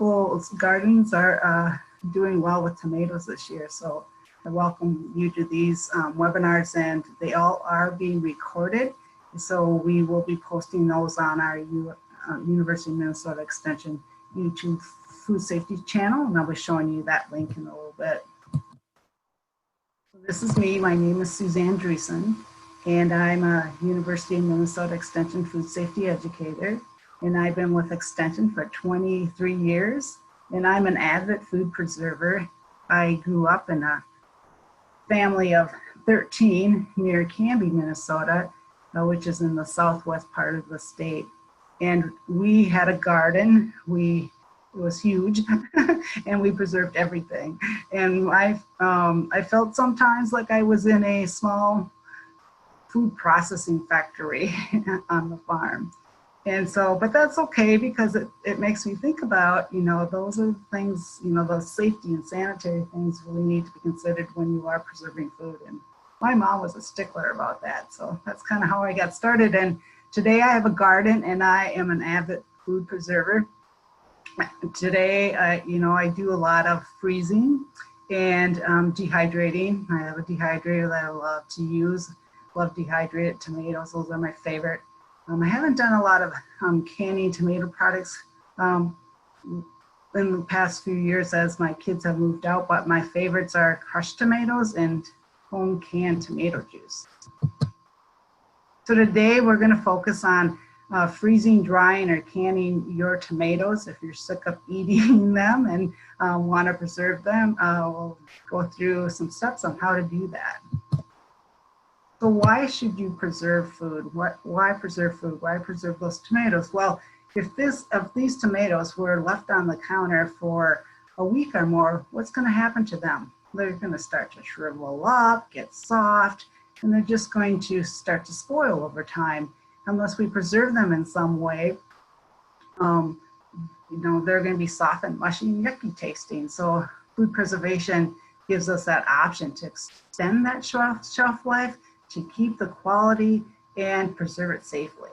people's gardens are doing well with tomatoes this year. So I welcome you to these webinars, and they all are being recorded. So we will be posting those on our University of Minnesota Extension YouTube food safety channel, and I'll be showing you that link in a little bit. So this is me. My name is Suzanne Driessen, and I'm a University of Minnesota Extension food safety educator. And I've been with Extension for 23 years, and I'm an avid food preserver. I grew up in a family of 13 near Canby, Minnesota, which is in the southwest part of the state. And we had a garden. It was huge, and we preserved everything. And I felt sometimes like I was in a small food processing factory on the farm. And so, but that's okay, because it makes me think about, those are things, those safety and sanitary things really need to be considered when you are preserving food. And my mom was a stickler about that. So that's kind of how I got started. And today I have a garden, and I am an avid food preserver. Today, I do a lot of freezing and dehydrating. I have a dehydrator that I love to use. Love dehydrated tomatoes. Those are my favorite. I haven't done a lot of canning tomato products in the past few years as my kids have moved out, but my favorites are crushed tomatoes and home canned tomato juice. So today we're going to focus on freezing, drying, or canning your tomatoes. If you're sick of eating them and want to preserve them, we'll go through some steps on how to do that. So why should you preserve food? Why preserve food? Why preserve those tomatoes? Well, if these tomatoes were left on the counter for a week or more, what's going to happen to them? They're going to start to shrivel up, get soft, and they're just going to start to spoil over time. Unless we preserve them in some way, they're going to be soft and mushy and yucky tasting. So food preservation gives us that option to extend that shelf life, to keep the quality and preserve it safely.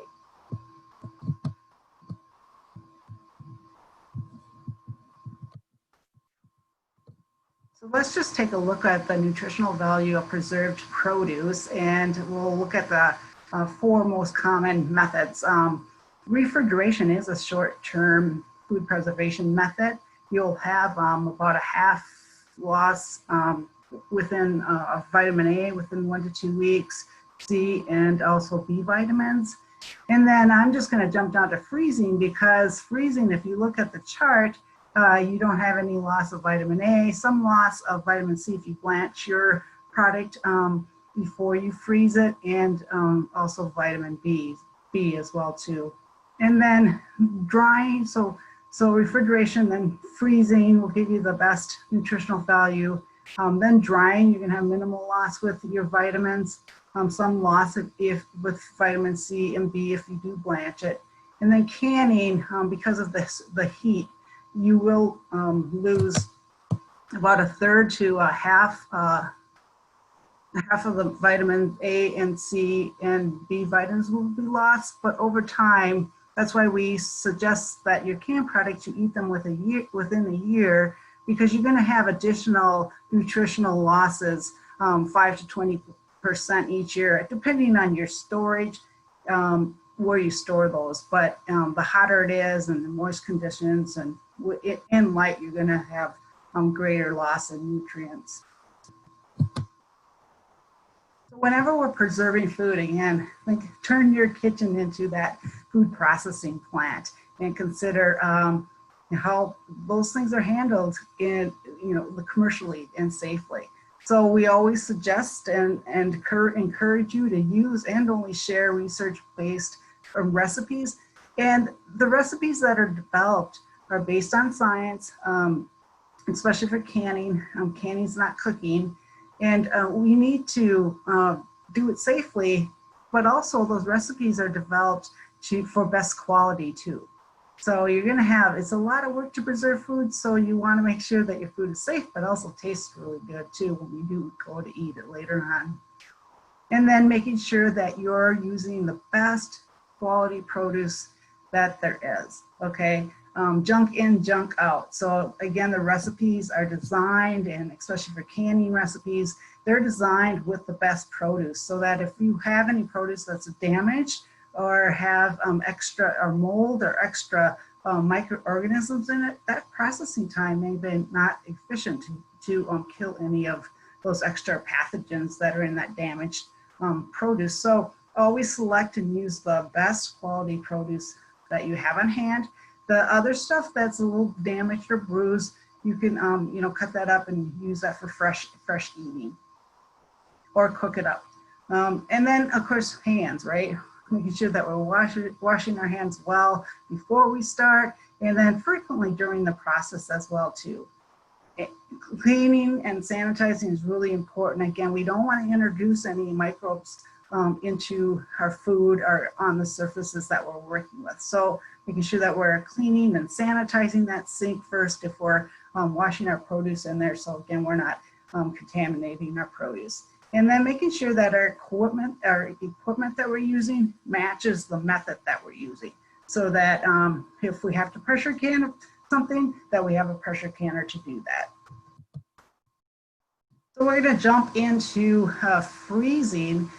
So let's just take a look at the nutritional value of preserved produce, and we'll look at the 4 most common methods. Refrigeration is a short-term food preservation method. You'll have about a half loss within vitamin A within 1 to 2 weeks, C, and also B vitamins. And then I'm just going to jump down to freezing, because freezing, if you look at the chart, you don't have any loss of vitamin A, some loss of vitamin C if you blanch your product before you freeze it, and also vitamin B as well too. And then drying, so refrigeration, then freezing will give you the best nutritional value. Then drying, you're going to have minimal loss with your vitamins, some loss if with vitamin C and B if you do blanch it. And then canning, because of the heat, you will lose about a third to a half of the vitamin A and C and B vitamins will be lost. But over time, that's why we suggest that your canned products, you eat them within a year, because you're going to have additional nutritional losses, 5 to 20% each year, depending on your storage, where you store those. But the hotter it is and the moist conditions and in light, you're going to have greater loss of nutrients. So whenever we're preserving food, again, turn your kitchen into that food processing plant and consider how those things are handled in, commercially and safely. So we always suggest and encourage you to use and only share research-based recipes. And the recipes that are developed are based on science, especially for canning. Canning's not cooking. And we need to do it safely, but also those recipes are developed for best quality too. So you're going to have, it's a lot of work to preserve food, so you want to make sure that your food is safe, but also tastes really good too when you do go to eat it later on. And then making sure that you're using the best quality produce that there is, okay? junk in, junk out. So again, the recipes are designed, and especially for canning recipes, they're designed with the best produce, so that if you have any produce that's damaged or have extra or mold or extra microorganisms in it, that processing time may be not efficient to kill any of those extra pathogens that are in that damaged produce. So always select and use the best quality produce that you have on hand. The other stuff that's a little damaged or bruised, you can cut that up and use that for fresh eating, or cook it up. And then of course, hands, right? Making sure that we're washing our hands well before we start, and then frequently during the process as well too. Cleaning and sanitizing is really important. Again, we don't want to introduce any microbes into our food or on the surfaces that we're working with. So making sure that we're cleaning and sanitizing that sink first if we're washing our produce in there. So again, we're not contaminating our produce. And then making sure that our equipment that we're using matches the method that we're using. So that if we have to pressure can something, that we have a pressure canner to do that. So we're going to jump into freezing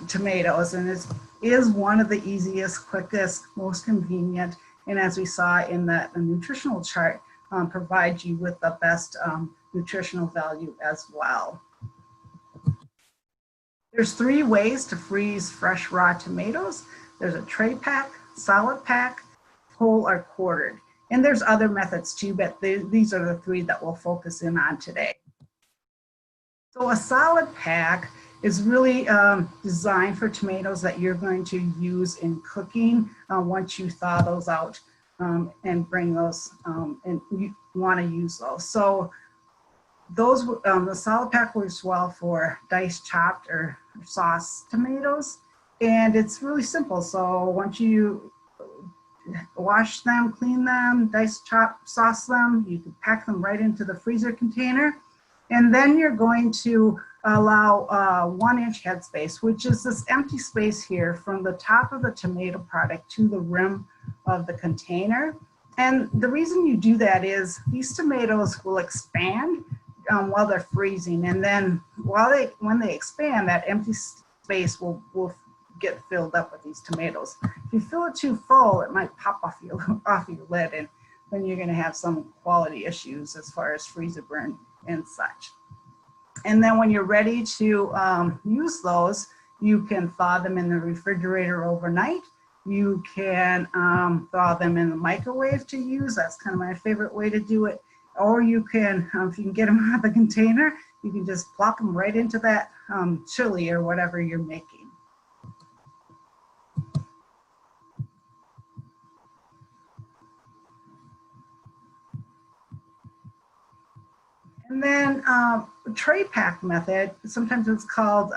tomatoes, and it is one of the easiest, quickest, most convenient, and as we saw in the nutritional chart, provides you with the best nutritional value as well. There's 3 ways to freeze fresh raw tomatoes. There's a tray pack, solid pack, whole or quartered. And there's other methods too, but these are the 3 that we'll focus in on today. So a solid pack is really designed for tomatoes that you're going to use in cooking once you thaw those out and bring those and you want to use those. So those the solid pack works well for diced, chopped, or sauce tomatoes, and it's really simple. So once you wash them, clean them, dice, chop, sauce them, you can pack them right into the freezer container, and then you're going to allow 1-inch headspace, which is this empty space here from the top of the tomato product to the rim of the container. And the reason you do that is these tomatoes will expand while they're freezing, and then when they expand, that empty space will get filled up with these tomatoes. If you fill it too full, it might pop off your lid, and then you're going to have some quality issues as far as freezer burn and such. And then when you're ready to use those, you can thaw them in the refrigerator overnight. You can thaw them in the microwave to use. That's kind of my favorite way to do it. Or you can, if you can get them out of the container, you can just plop them right into that chili or whatever you're making. And then tray pack method, sometimes it's called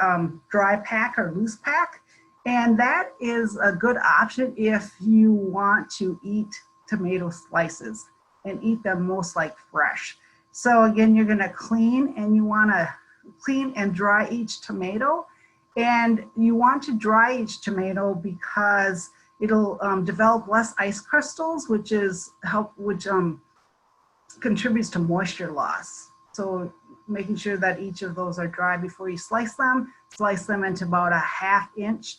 dry pack or loose pack. And that is a good option if you want to eat tomato slices and eat them most like fresh. So again, you're gonna clean, and you wanna clean and dry each tomato. And you want to dry each tomato because it'll develop less ice crystals, which contributes to moisture loss. So making sure that each of those are dry before you slice them into about a 1/2 inch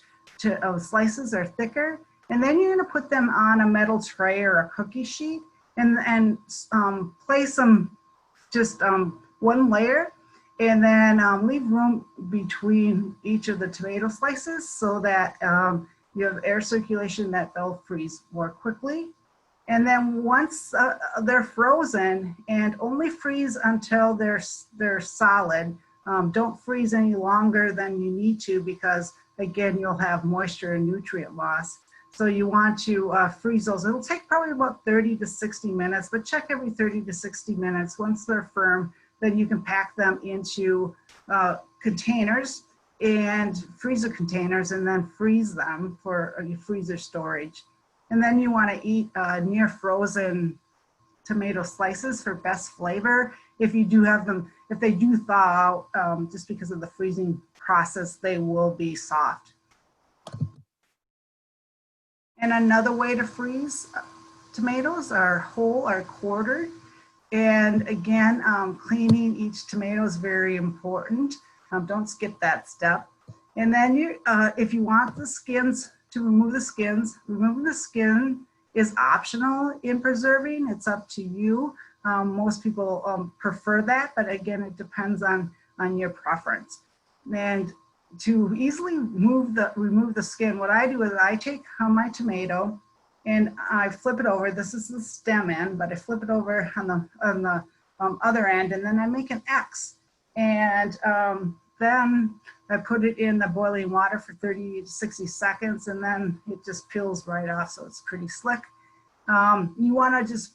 of slices or thicker. And then you're gonna put them on a metal tray or a cookie sheet and place them just 1 layer, and then leave room between each of the tomato slices so that you have air circulation, that they'll freeze more quickly. And then once they're frozen, and only freeze until they're solid. Don't freeze any longer than you need to, because again, you'll have moisture and nutrient loss. So you want to freeze those. It'll take probably about 30 to 60 minutes, but check every 30 to 60 minutes. Once they're firm, then you can pack them into containers, and freezer containers, and then freeze them for freezer storage. And then you want to eat near frozen tomato slices for best flavor. If you do have them, if they do thaw out, just because of the freezing process, they will be soft. And another way to freeze tomatoes are whole or quartered. And again, cleaning each tomato is very important. Don't skip that step. And then if you want the skins, to remove the skins, removing the skin is optional in preserving. It's up to you. Most people prefer that, but again, it depends on your preference. And to easily remove the skin, what I do is I take my tomato and I flip it over. This is the stem end, but I flip it over on the other end, and then I make an X. And then I put it in the boiling water for 30 to 60 seconds, and then it just peels right off, so it's pretty slick. You want to just,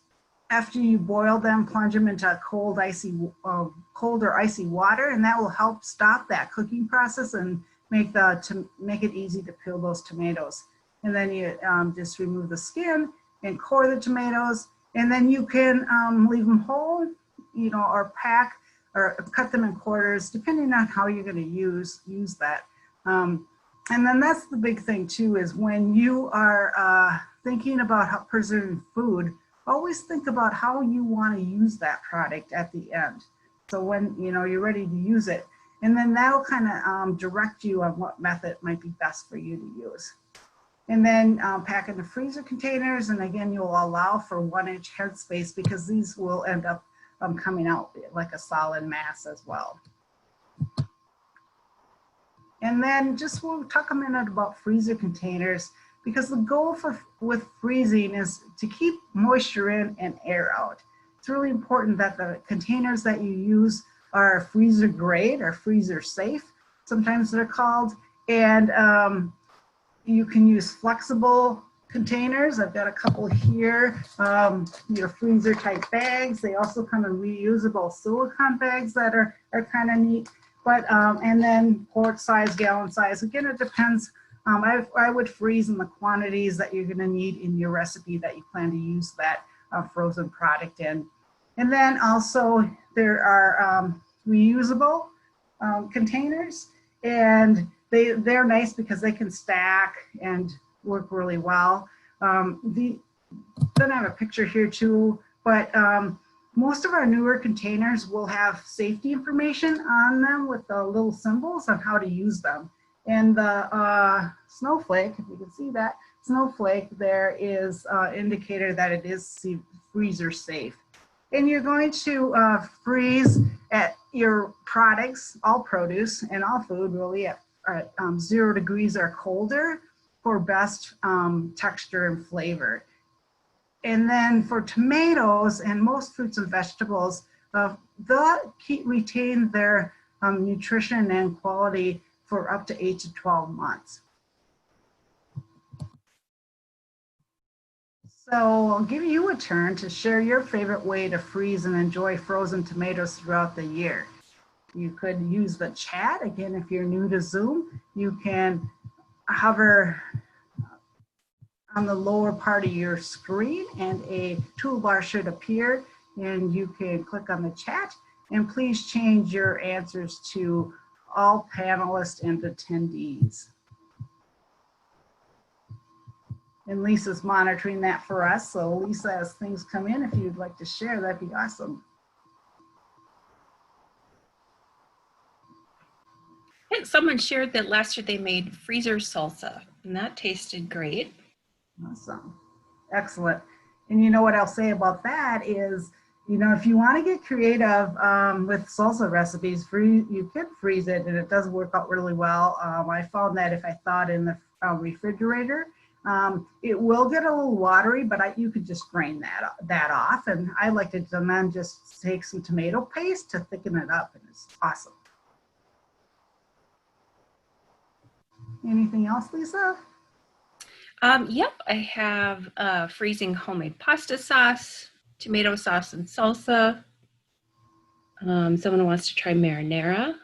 after you boil them, plunge them into cold or icy water, and that will help stop that cooking process and make it easy to peel those tomatoes. And then you just remove the skin and core the tomatoes, and then you can leave them whole, or pack or cut them in quarters, depending on how you're going to use that. And then that's the big thing too, is when you are thinking about preserving food, always think about how you want to use that product at the end. So when you're ready to use it, and then that'll kind of direct you on what method might be best for you to use. And then pack in the freezer containers, and again, you'll allow for 1-inch headspace because these will end up coming out like a solid mass as well. And then we'll talk a minute about freezer containers, because the goal with freezing is to keep moisture in and air out. It's really important that the containers that you use are freezer grade or freezer safe, sometimes they're called, and you can use flexible containers. I've got a couple here, your freezer type bags. They also come in reusable silicone bags that are kind of neat. But, and then quart size, gallon size. Again, it depends. I would freeze in the quantities that you're gonna need in your recipe that you plan to use that frozen product in. And then also there are reusable containers, and they're nice because they can stack and work really well. Then I have a picture here too, but most of our newer containers will have safety information on them with the little symbols on how to use them. And the snowflake, if you can see that, snowflake there is indicator that it is freezer safe. And you're going to freeze at your products, all produce and all food really at 0 degrees or colder for best texture and flavor. And then for tomatoes and most fruits and vegetables, they'll retain their nutrition and quality for up to 8 to 12 months. So I'll give you a turn to share your favorite way to freeze and enjoy frozen tomatoes throughout the year. You could use the chat. Again, if you're new to Zoom, you can hover on the lower part of your screen and a toolbar should appear, and you can click on the chat, and please change your answers to all panelists and attendees. And Lisa's monitoring that for us. So Lisa, as things come in, if you'd like to share, that'd be awesome. I think someone shared that last year they made freezer salsa, and that tasted great. Awesome. Excellent. And you know what I'll say about that is, if you want to get creative with salsa recipes, you can freeze it, and it does work out really well. I found that if I thawed in the refrigerator, it will get a little watery, but you could just drain that off. And I like to then just take some tomato paste to thicken it up, and it's awesome. Anything else, Lisa? Yep, I have freezing homemade pasta sauce, tomato sauce and salsa. Someone wants to try marinara.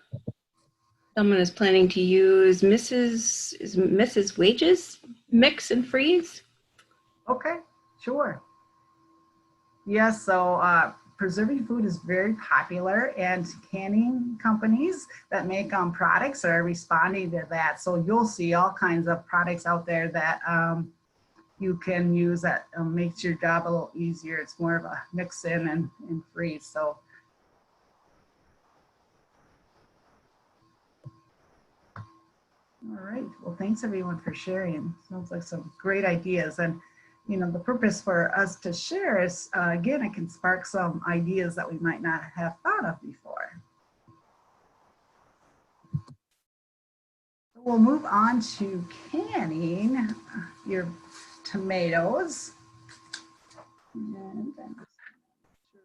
Someone is planning to use Mrs. Wages mix and freeze. Okay, sure. Yes, so preserving food is very popular, and canning companies that make products are responding to that. So you'll see all kinds of products out there that you can use that makes your job a little easier. It's more of a mix in and freeze. So all right, well, thanks everyone for sharing. Sounds like some great ideas. And you know, the purpose for us to share is, again, it can spark some ideas that we might not have thought of before. We'll move on to canning your tomatoes. And I'm just sure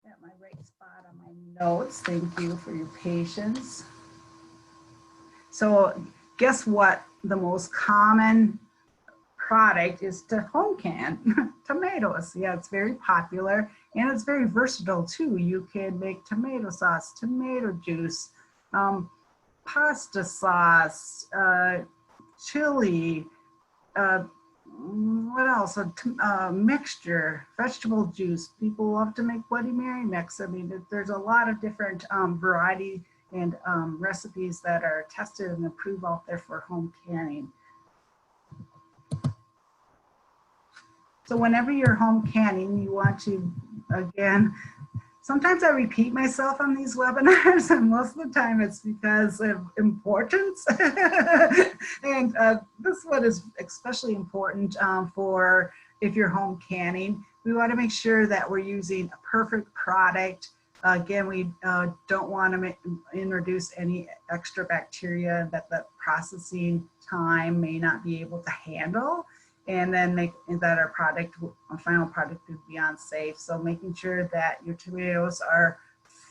I got my right spot on my notes. Thank you for your patience. So guess what? The most common product is to home can tomatoes. Yeah, it's very popular and it's very versatile too. You can make tomato sauce, tomato juice, pasta sauce, chili, what else? A mixture, vegetable juice. People love to make Bloody Mary mix. I mean, there's a lot of different variety and recipes that are tested and approved out there for home canning. So whenever you're home canning, you want to, again, sometimes I repeat myself on these webinars, and most of the time it's because of importance. And this one is especially important for if you're home canning. We want to make sure that we're using a perfect product. Again, we don't want to introduce any extra bacteria that the processing time may not be able to handle, and then make that our final product would be unsafe. So making sure that your tomatoes are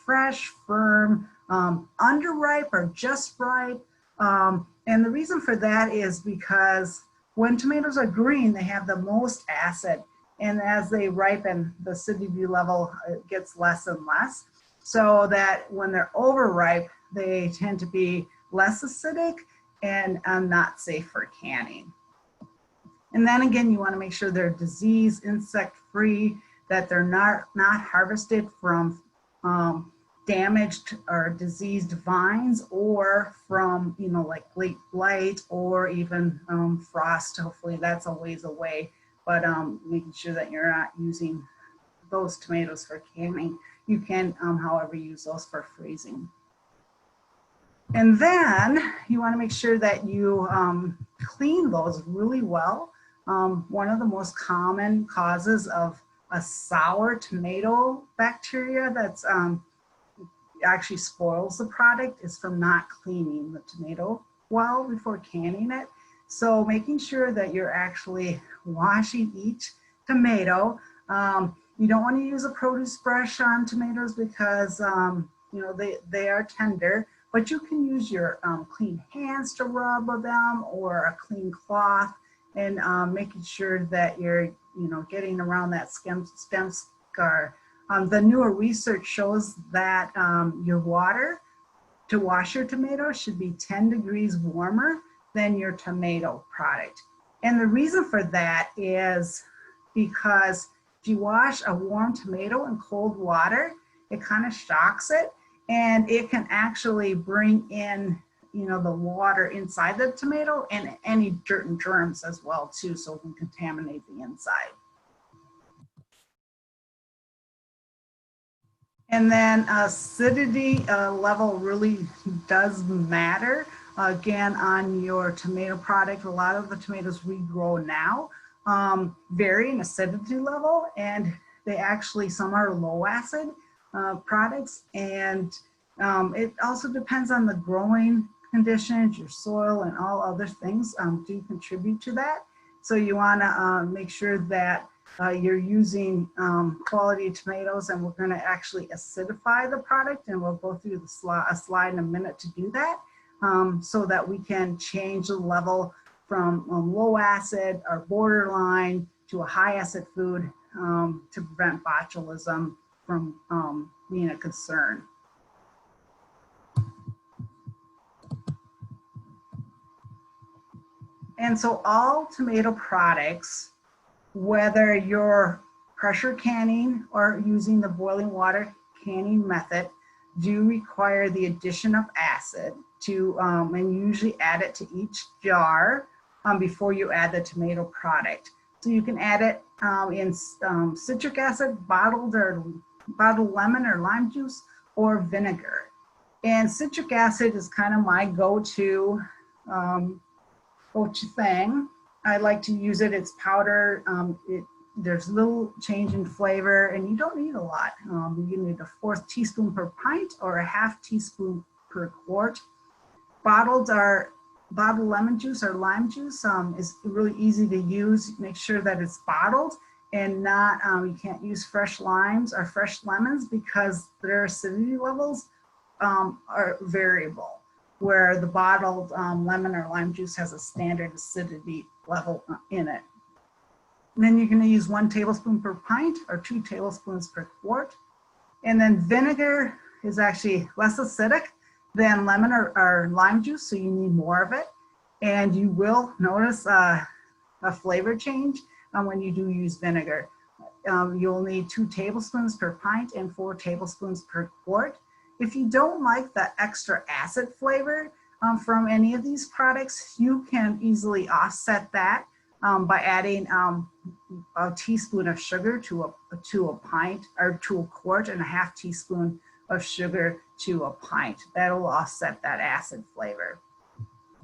fresh, firm, underripe or just ripe. And the reason for that is because when tomatoes are green, they have the most acid. And as they ripen, the acidity level gets less and less. So that when they're overripe, they tend to be less acidic and not safe for canning. And then again, you want to make sure they're disease, insect free, that they're not harvested from damaged or diseased vines, or from, you know, like late blight or even frost. Hopefully that's a ways away, but making sure that you're not using those tomatoes for canning. You can, however, use those for freezing. And then you want to make sure that you clean those really well. One of the most common causes of a sour tomato bacteria that's actually spoils the product is from not cleaning the tomato well before canning it. So making sure that you're actually washing each tomato. You don't want to use a produce brush on tomatoes because you know, they are tender, but you can use your clean hands to rub them, or a clean cloth, and making sure that you're, you know, getting around that stem scar. The newer research shows that your water to wash your tomato should be 10 degrees warmer than your tomato product. And the reason for that is because if you wash a warm tomato in cold water, it kind of shocks it, and it can actually bring in, you know, the water inside the tomato and any dirt and germs as well too, so it can contaminate the inside. And then acidity level really does matter. Again, on your tomato product, a lot of the tomatoes we grow now vary in acidity level, and they actually, some are low acid products, and it also depends on the growing conditions, your soil, and all other things do contribute to that. So you want to make sure that you're using quality tomatoes, and we're going to actually acidify the product, and we'll go through a slide in a minute to do that, so that we can change the level from low acid or borderline to a high acid food to prevent botulism from being a concern. And so all tomato products, whether you're pressure canning or using the boiling water canning method, do require the addition of acid to, and usually add it to each jar before you add the tomato product. So you can add it in citric acid, bottled lemon or lime juice, or vinegar. And citric acid is kind of my go-to thing. I like to use it. It's powder. There's little change in flavor, and you don't need a lot. You need a 1/4 teaspoon per pint or a 1/2 teaspoon per quart. Bottled lemon juice or lime juice is really easy to use. Make sure that it's bottled and not, you can't use fresh limes or fresh lemons because their acidity levels are variable, where the bottled lemon or lime juice has a standard acidity level in it. And then you're going to use 1 tablespoon per pint or 2 tablespoons per quart. And then vinegar is actually less acidic than lemon or lime juice, so you need more of it. And you will notice a flavor change when you do use vinegar. You'll need 2 tablespoons per pint and 4 tablespoons per quart. If you don't like the extra acid flavor from any of these products, you can easily offset that by adding a teaspoon of sugar to a pint or to a quart, and a 1/2 teaspoon of sugar to a pint. That'll offset that acid flavor.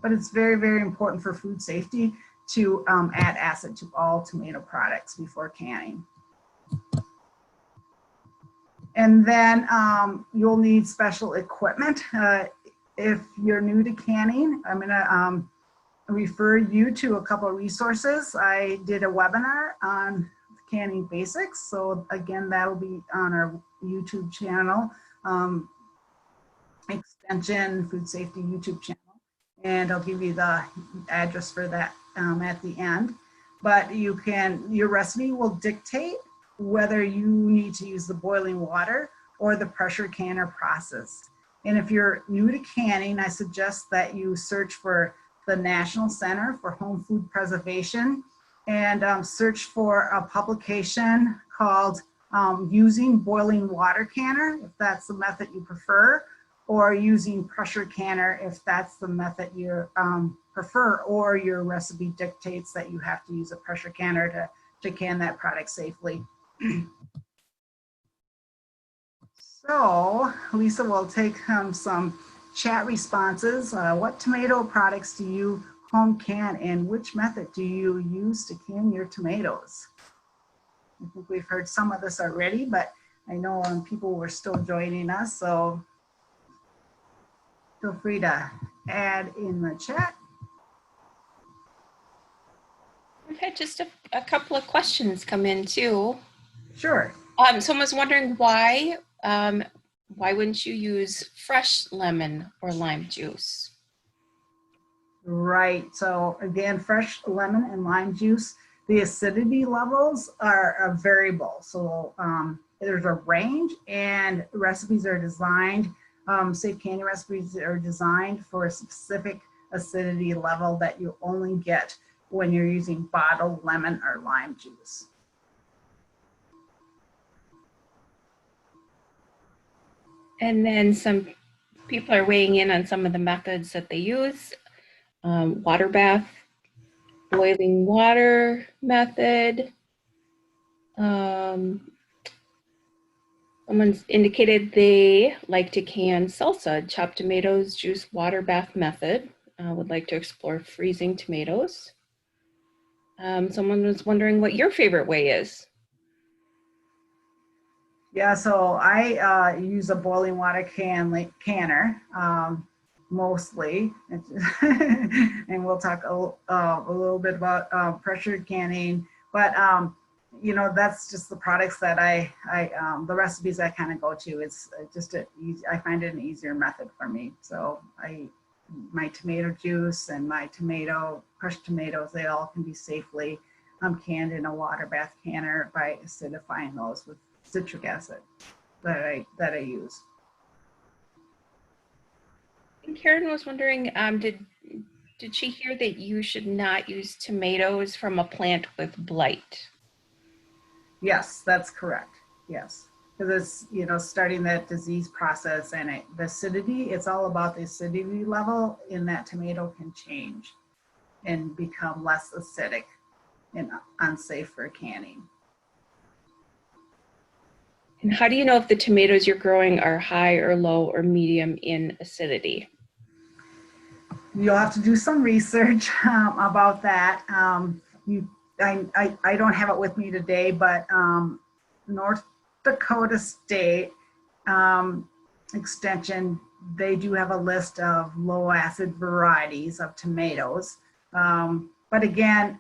But it's very, very important for food safety to add acid to all tomato products before canning. And then you'll need special equipment. If you're new to canning, I'm gonna refer you to a couple of resources. I did a webinar on canning basics. So again, that'll be on our YouTube channel, Extension Food Safety YouTube channel. And I'll give you the address for that at the end. But your recipe will dictate whether you need to use the boiling water or the pressure canner process. And if you're new to canning, I suggest that you search for the National Center for Home Food Preservation and search for a publication called Using Boiling Water Canner, if that's the method you prefer, or using pressure canner if that's the method you prefer, or your recipe dictates that you have to use a pressure canner to can that product safely. So Lisa will take some chat responses. What tomato products do you home can, and which method do you use to can your tomatoes? I think we've heard some of this already, but I know people were still joining us, so feel free to add in the chat. We've had just a couple of questions come in too. Sure. Someone's wondering why wouldn't you use fresh lemon or lime juice? Right, so again, fresh lemon and lime juice, the acidity levels are variable. So there's a range, and recipes are designed, safe canning recipes are designed for a specific acidity level that you only get when you're using bottled lemon or lime juice. And then some people are weighing in on some of the methods that they use. Water bath, boiling water method. Someone's indicated they like to can salsa, chopped tomatoes, juice, water bath method. Would like to explore freezing tomatoes. Someone was wondering what your favorite way is. Yeah, so I use a boiling water canner mostly, and we'll talk a little bit about pressure canning. But you know, that's just the products that the recipes I kind of go to. It's just I find it an easier method for me. So my tomato juice and my crushed tomatoes, they all can be safely canned in a water bath canner by acidifying those with citric acid that I use. And Karen was wondering, did she hear that you should not use tomatoes from a plant with blight? Yes, that's correct. Yes, because it's starting that disease process, and the acidity. It's all about the acidity level in that tomato can change. and become less acidic and unsafe for canning. And how do you know if the tomatoes you're growing are high or low or medium in acidity? You'll have to do some research about that. I don't have it with me today, but North Dakota State Extension, they do have a list of low acid varieties of tomatoes. But again,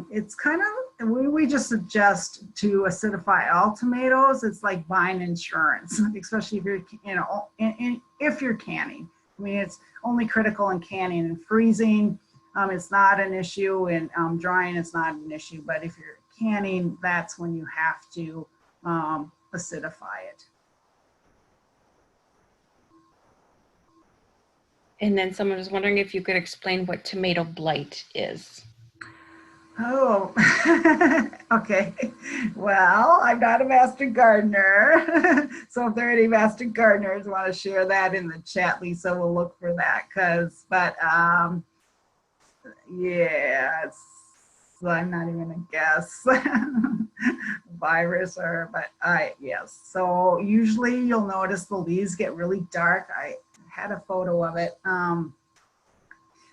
it's kind of, we just suggest to acidify all tomatoes. It's like buying insurance, especially if you're, if you're canning. I mean, it's only critical in canning and freezing. It's not an issue, and drying is not an issue. But if you're canning, that's when you have to acidify it. And then someone was wondering if you could explain what tomato blight is. Oh, okay. Well, I'm not a master gardener. So if there are any master gardeners want to share that in the chat, Lisa will look for that. Yeah, I'm not even gonna guess virus yes. So usually you'll notice the leaves get really dark. I had a photo of it.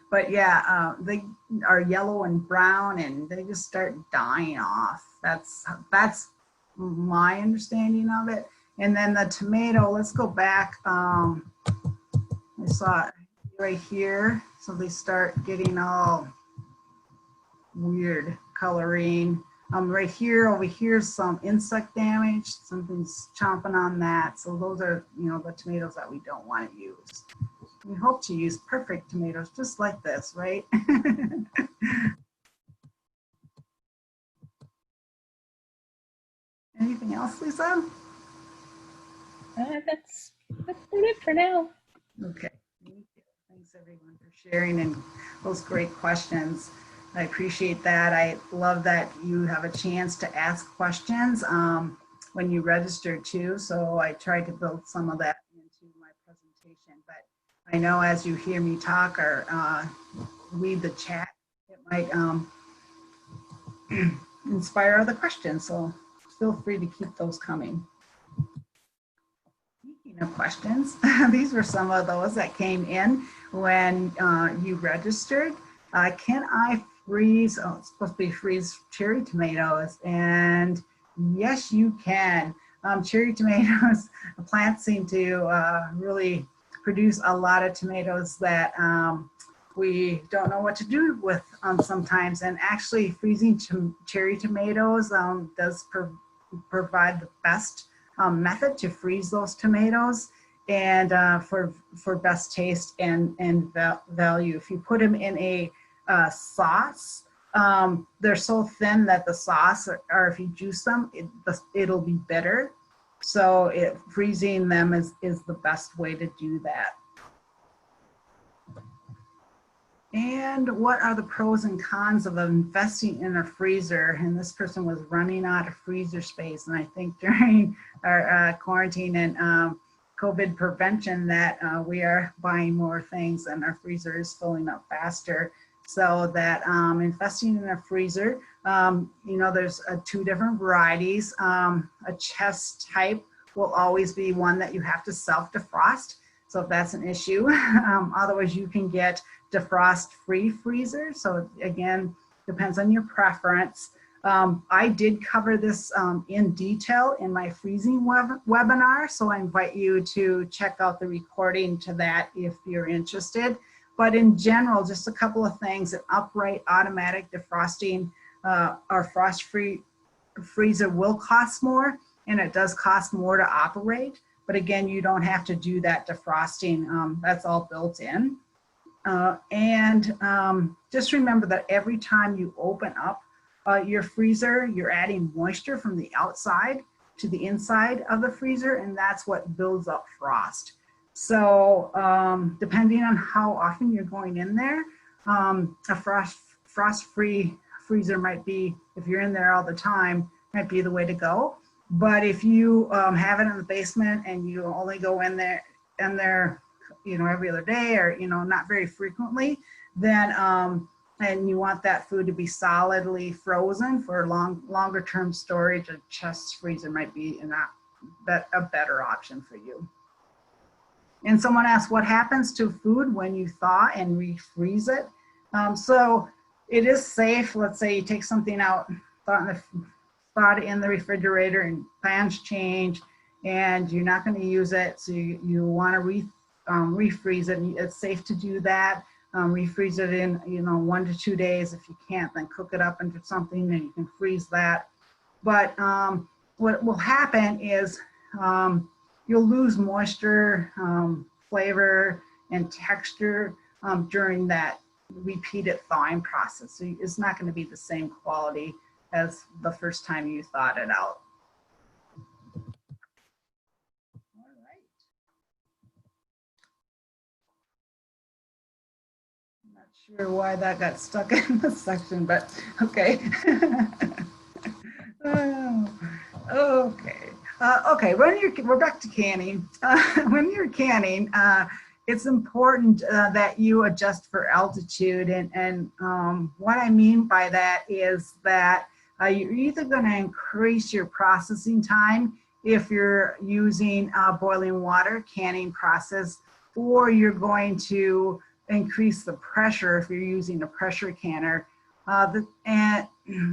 But yeah, they are yellow and brown and they just start dying off. That's my understanding of it. And then the tomato, let's go back. I saw it right here. So they start getting all weird coloring. Right here, over here, some insect damage. Something's chomping on that. So those are, the tomatoes that we don't want to use. We hope to use perfect tomatoes just like this, right? Anything else, Lisa? That's it for now. Okay, thank you. Thanks everyone for sharing and those great questions. I appreciate that. I love that you have a chance to ask questions when you register too. So I tried to build some of that into my presentation, but I know as you hear me talk or read the chat, it might inspire other questions. So feel free to keep those coming. Speaking of questions, these were some of those that came in when you registered. Can I freeze, it's supposed to be freeze cherry tomatoes, and yes, you can. Cherry tomatoes, plants seem to really produce a lot of tomatoes that we don't know what to do with sometimes. And actually freezing cherry tomatoes does provide the best method to freeze those tomatoes and for best taste and value. If you put them in a sauce, they're so thin that the sauce, or if you juice them, it'll be bitter. So freezing them is the best way to do that. And what are the pros and cons of investing in a freezer? And this person was running out of freezer space. And I think during our quarantine and COVID prevention that we are buying more things and our freezer is filling up faster. So that investing in a freezer, there's two different varieties. A chest type will always be one that you have to self-defrost. So if that's an issue, otherwise you can get defrost-free freezer. So again, depends on your preference. I did cover this in detail in my freezing webinar. So I invite you to check out the recording to that if you're interested. But in general, just a couple of things: an upright automatic defrosting or frost-free freezer will cost more, and it does cost more to operate. But again, you don't have to do that defrosting. That's all built in. Just remember that every time you open up your freezer, you're adding moisture from the outside to the inside of the freezer, and that's what builds up frost. So depending on how often you're going in there, a frost-free freezer might be, if you're in there all the time, might be the way to go. But if you have it in the basement and you only go in there every other day or not very frequently, then and you want that food to be solidly frozen for longer term storage. A chest freezer might be a better option for you. And someone asked, what happens to food when you thaw and refreeze it? So it is safe. Let's say you take something out, thaw it in the refrigerator, and plans change, and you're not going to use it. So you want to refreeze it. It's safe to do that. Refreeze it in 1 to 2 days. If you can't, then cook it up into something and you can freeze that. But what will happen is you'll lose moisture, flavor, and texture during that repeated thawing process. So it's not going to be the same quality as the first time you thawed it out. All right. I'm not sure why that got stuck in this section, but okay. Okay. Okay, we're back to canning. When you're canning, it's important that you adjust for altitude. And what I mean by that is that you're either going to increase your processing time if you're using boiling water canning process, or you're going to increase the pressure if you're using a pressure canner. And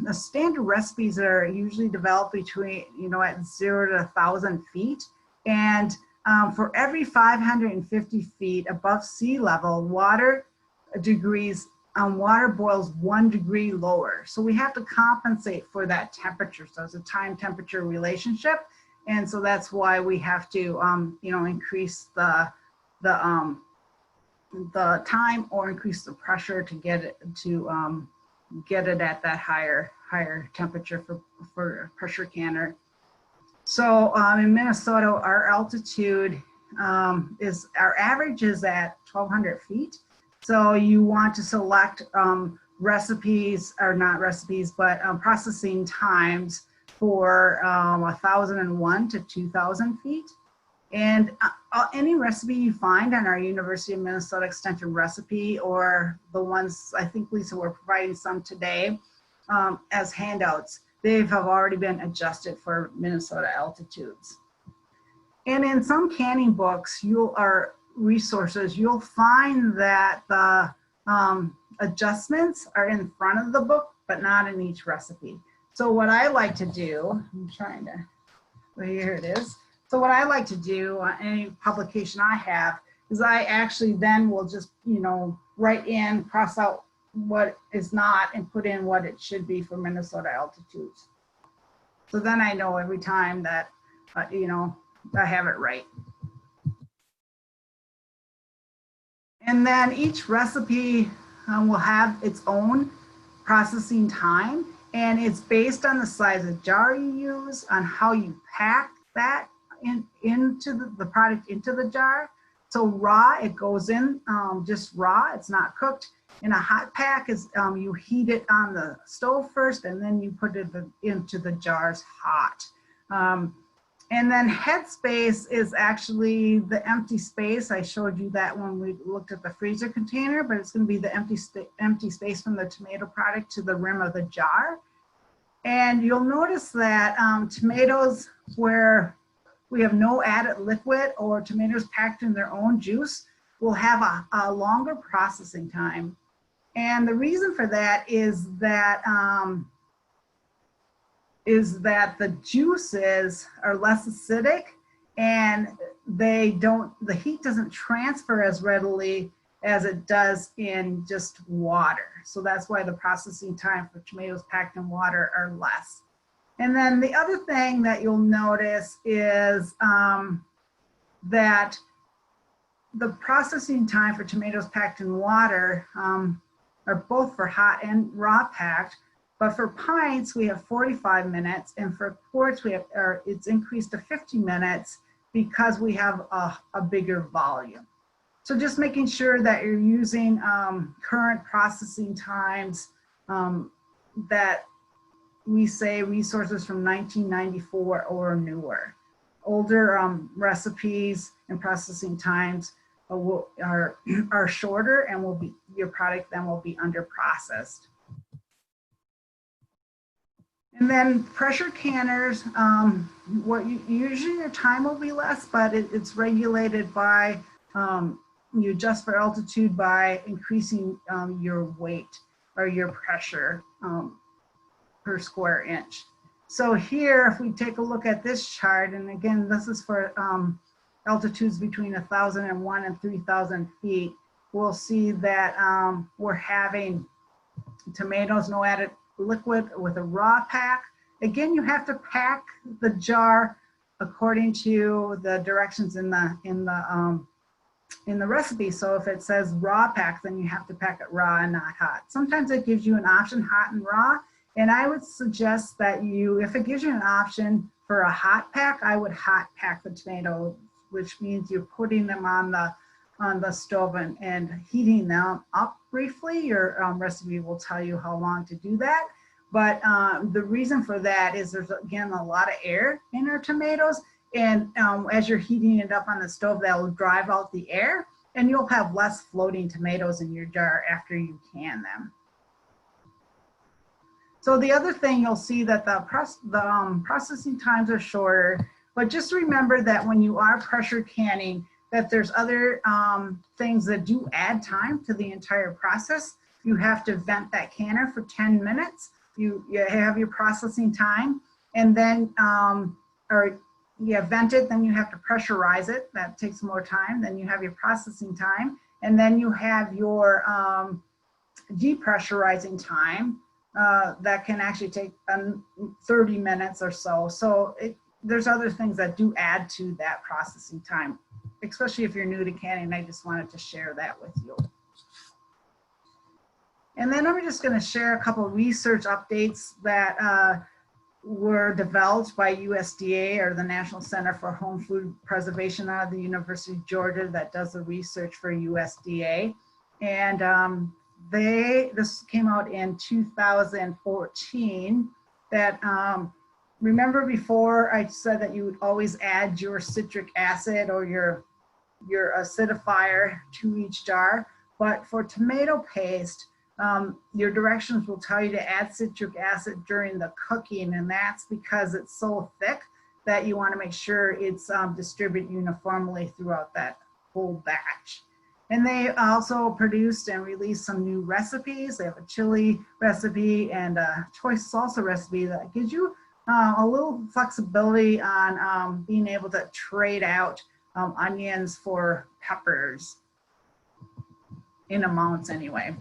the standard recipes are usually developed between, at 0 to 1,000 feet. And for every 550 feet above sea level, water boils 1 degree lower. So we have to compensate for that temperature. So it's a time temperature relationship. And so that's why we have to, increase the time or increase the pressure to get it at that higher temperature for pressure canner. So in Minnesota, our altitude our average is at 1,200 feet. So you want to select processing times for 1,001 to 2,000 feet. And any recipe you find on our University of Minnesota Extension recipe, or the ones, I think, Lisa, we're providing some today as handouts, they have already been adjusted for Minnesota altitudes. And in some canning books, resources, you'll find that the adjustments are in front of the book, but not in each recipe. So what I like to do, here it is. So what I like to do on any publication I have is I actually then will just, write in, cross out what is not, and put in what it should be for Minnesota altitudes. So then I know every time that, I have it right. And then each recipe will have its own processing time, and it's based on the size of jar you use, on how you pack that into the product into the jar. So raw, it goes in just raw, it's not cooked. In a hot pack, is you heat it on the stove first, and then you put it into the jars hot. And then headspace is actually the empty space. I showed you that when we looked at the freezer container, but it's going to be the empty space from the tomato product to the rim of the jar. And you'll notice that tomatoes where we have no added liquid, or tomatoes packed in their own juice, will have a longer processing time. And the reason for that is that the juices are less acidic, and the heat doesn't transfer as readily as it does in just water. So that's why the processing time for tomatoes packed in water are less. And then the other thing that you'll notice is that the processing time for tomatoes packed in water are both for hot and raw packed. But for pints, we have 45 minutes, and for quarts, it's increased to 50 minutes because we have a bigger volume. So just making sure that you're using current processing times that we say resources from 1994 or newer. Older recipes and processing times are shorter and your product then will be under processed. And then pressure canners, usually your time will be less, but it's regulated by, you adjust for altitude by increasing your weight or your pressure per square inch. So here, if we take a look at this chart, and again, this is for altitudes between 1,001 and 3,000 feet, we'll see that we're having tomatoes, no added liquid with a raw pack. Again, you have to pack the jar according to the directions in the recipe. So if it says raw pack, then you have to pack it raw and not hot. Sometimes it gives you an option, hot and raw. And I would suggest that if it gives you an option for a hot pack, I would hot pack the tomatoes, which means you're putting them on the stove and heating them up briefly. Your recipe will tell you how long to do that. But the reason for that is there's, again, a lot of air in our tomatoes. And as you're heating it up on the stove, that will drive out the air, and you'll have less floating tomatoes in your jar after you can them. So the other thing you'll see that the processing times are shorter, but just remember that when you are pressure canning, that there's other things that do add time to the entire process. You have to vent that canner for 10 minutes. You have your processing time, and then, vent it, then you have to pressurize it. That takes more time. Then you have your processing time, and then you have your depressurizing time. That can actually take 30 minutes or so. So there's other things that do add to that processing time, especially if you're new to canning. I just wanted to share that with you. And then I'm just going to share a couple of research updates that were developed by USDA, or the National Center for Home Food Preservation out of the University of Georgia, that does the research for USDA. And this came out in 2014, that remember before I said that you would always add your citric acid or your acidifier to each jar, but for tomato paste, your directions will tell you to add citric acid during the cooking, and that's because it's so thick that you want to make sure it's distributed uniformly throughout that whole batch. And they also produced and released some new recipes. They have a chili recipe and a choice salsa recipe that gives you a little flexibility on being able to trade out onions for peppers, in amounts anyway.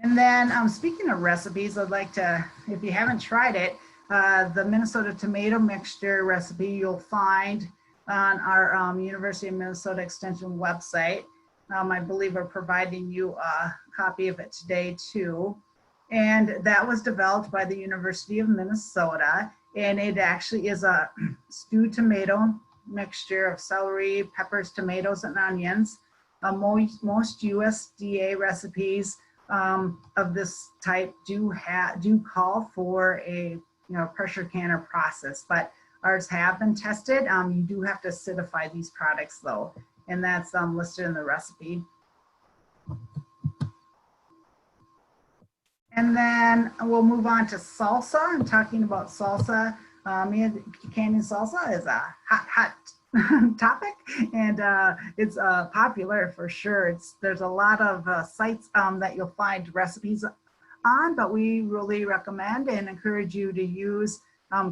And then speaking of recipes, I'd like to, if you haven't tried it, the Minnesota tomato mixture recipe you'll find on our University of Minnesota Extension website. I believe we're providing you a copy of it today too. And that was developed by the University of Minnesota. And it actually is a stewed tomato mixture of celery, peppers, tomatoes, and onions. Most USDA recipes of this type do call for a pressure canner process, but ours have been tested. You do have to acidify these products though, and that's listed in the recipe. And then we'll move on to salsa. I'm talking about salsa. Canning salsa is a hot topic, and it's popular for sure. There's a lot of sites that you'll find recipes on, but we really recommend and encourage you to use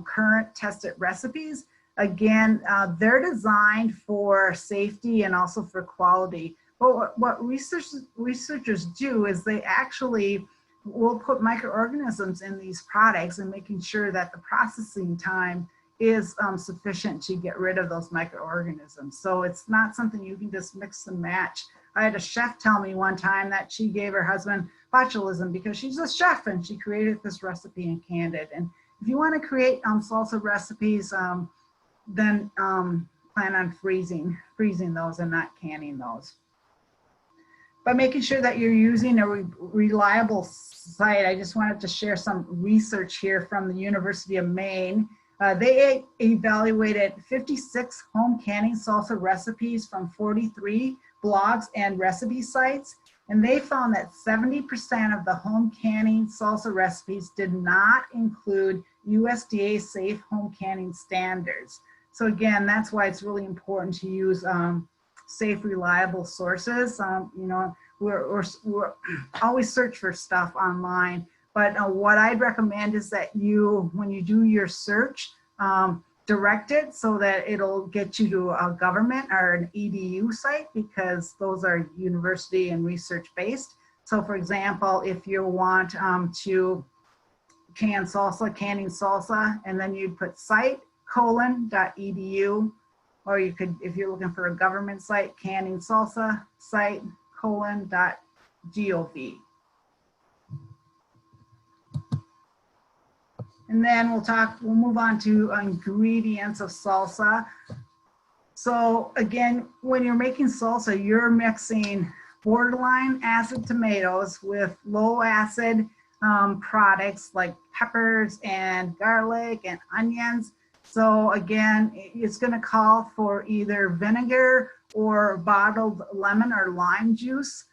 current tested recipes. Again, they're designed for safety and also for quality. But what researchers do is they actually will put microorganisms in these products and making sure that the processing time is sufficient to get rid of those microorganisms. So it's not something you can just mix and match. I had a chef tell me one time that she gave her husband botulism because she's a chef and she created this recipe and canned it. And if you want to create salsa recipes, then plan on freezing those and not canning those. But making sure that you're using a reliable site, I just wanted to share some research here from the University of Maine. They evaluated 56 home canning salsa recipes from 43 blogs and recipe sites, and they found that 70% of the home canning salsa recipes did not include USDA safe home canning standards. So again, that's why it's really important to use safe, reliable sources. You know, we're always search for stuff online, but what I'd recommend is that you, when you do your search, direct it so that it'll get you to a government or an EDU site, because those are university and research based. So for example, if you want to can salsa, canning salsa, and then you'd put site:.edu, or you could, if you're looking for a government site, canning salsa site:.gov. And then we'll move on to ingredients of salsa. So again, when you're making salsa, you're mixing borderline acid tomatoes with low acid products like peppers and garlic and onions. So again, it's going to call for either vinegar or bottled lemon or lime juice,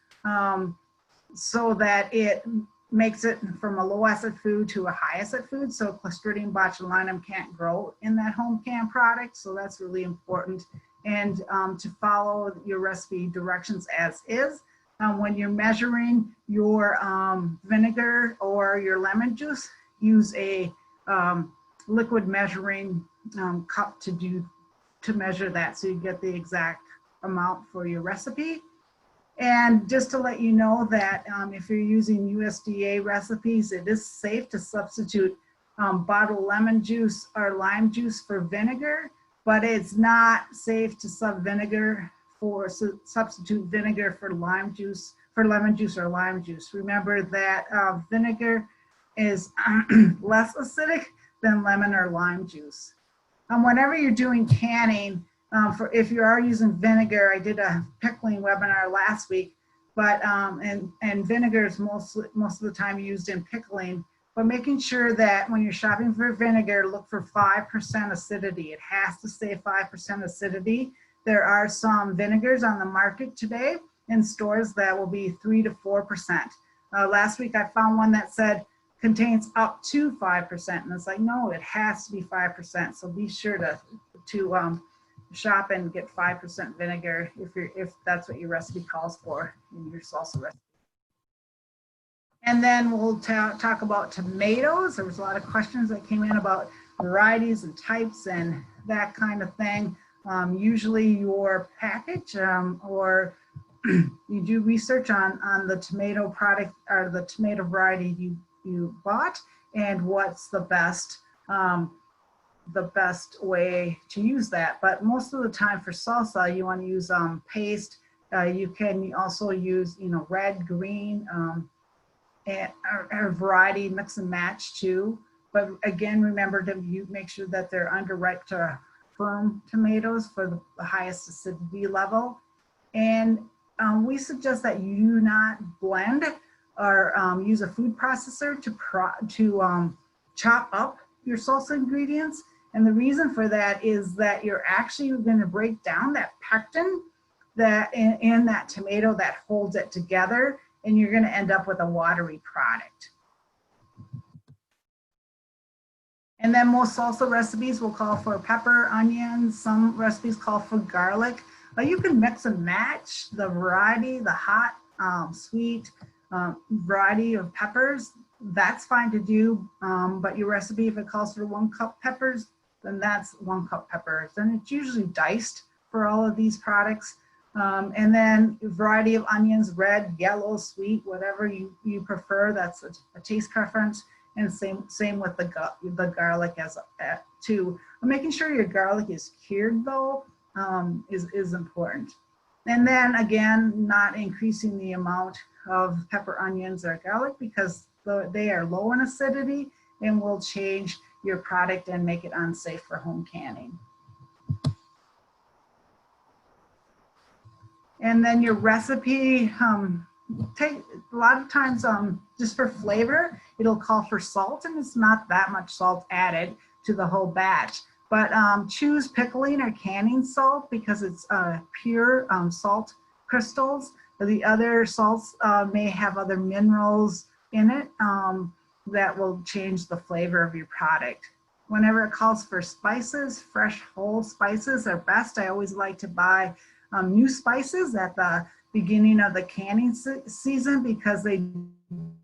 so that it makes it from a low acid food to a high acid food. So Clostridium botulinum can't grow in that home canned product. So that's really important. And to follow your recipe directions as is. When you're measuring your vinegar or your lemon juice, use a liquid measuring cup to measure that, so you get the exact amount for your recipe. And just to let you know that if you're using USDA recipes, it is safe to substitute bottled lemon juice or lime juice for vinegar, but it's not safe to substitute vinegar for lemon juice or lime juice. Remember that vinegar is less acidic than lemon or lime juice. Whenever you're doing canning, if you are using vinegar, I did a pickling webinar last week, but and vinegar is most of the time used in pickling. But making sure that when you're shopping for vinegar, look for 5% acidity. It has to say 5% acidity. There are some vinegars on the market today in stores that will be 3 to 4%. Last week I found one that said contains up to 5%, and it's like, no, it has to be 5%. So be sure to shop and get 5% vinegar if that's what your recipe calls for in your salsa recipe. And then we'll talk about tomatoes. There was a lot of questions that came in about varieties and types and that kind of thing. Usually your package or you do research on the tomato product or the tomato variety you bought and what's the best way to use that. But most of the time for salsa, you want to use paste. You can also use, red, green, and a variety, mix and match too. But again, remember to make sure that they're underripe to firm tomatoes for the highest acidity level. And we suggest that you not blend or use a food processor to chop up your salsa ingredients. And the reason for that is that you're actually going to break down that pectin that in that tomato that holds it together, and you're going to end up with a watery product. And then most salsa recipes will call for pepper, onions. Some recipes call for garlic. You can mix and match the variety, the hot, sweet variety of peppers. That's fine to do, but your recipe, if it calls for 1 cup peppers, then that's 1 cup peppers. And it's usually diced for all of these products. And then a variety of onions, red, yellow, sweet, whatever you prefer. That's a taste preference. And same with the garlic as too. Making sure your garlic is cured though is important. And then again, not increasing the amount of pepper, onions, or garlic because they are low in acidity and will change your product and make it unsafe for home canning. And then your recipe, take a lot of times just for flavor, it'll call for salt, and it's not that much salt added. to the whole batch. But choose pickling or canning salt because it's pure salt crystals. The other salts may have other minerals in it that will change the flavor of your product. Whenever it calls for spices, fresh whole spices are best. I always like to buy new spices at the beginning of the canning season because they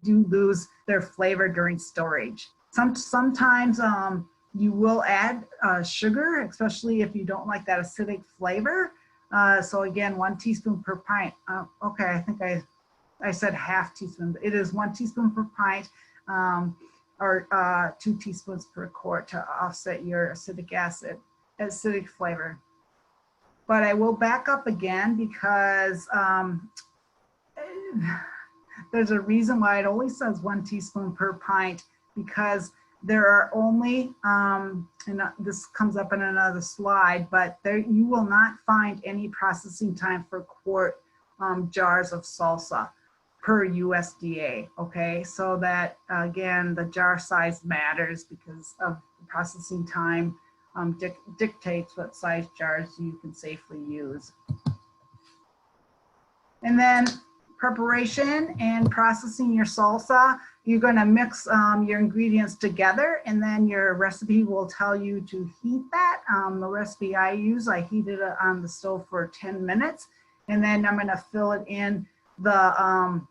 do lose their flavor during storage. Sometimes you will add sugar, especially if you don't like that acidic flavor. So again, 1 teaspoon per pint. Okay, I think I said half teaspoon. It is 1 teaspoon per pint or 2 teaspoons per quart to offset your acidic flavor. But I will back up again because there's a reason why it only says 1 teaspoon per pint, because there are only, and this comes up in another slide, but there you will not find any processing time for quart jars of salsa per USDA, okay? So that, again, the jar size matters because of the processing time dictates what size jars you can safely use. And then preparation and processing your salsa. You're going to mix your ingredients together, and then your recipe will tell you to heat that. The recipe I use, I heated it on the stove for 10 minutes, and then I'm going to fill it in the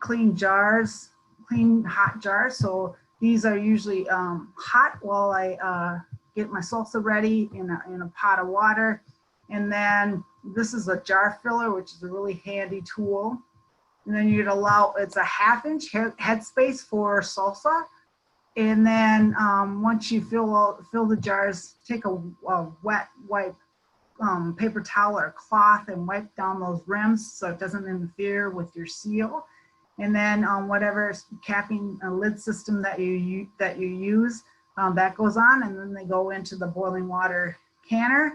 clean hot jars. So these are usually hot while I get my salsa ready in a pot of water. And then this is a jar filler, which is a really handy tool. And then you'd allow, it's a 1/2 inch headspace for salsa. And then once you fill the jars, take a wet wipe paper towel or cloth and wipe down those rims so it doesn't interfere with your seal. And then whatever capping lid system that you use, that goes on, and then they go into the boiling water canner.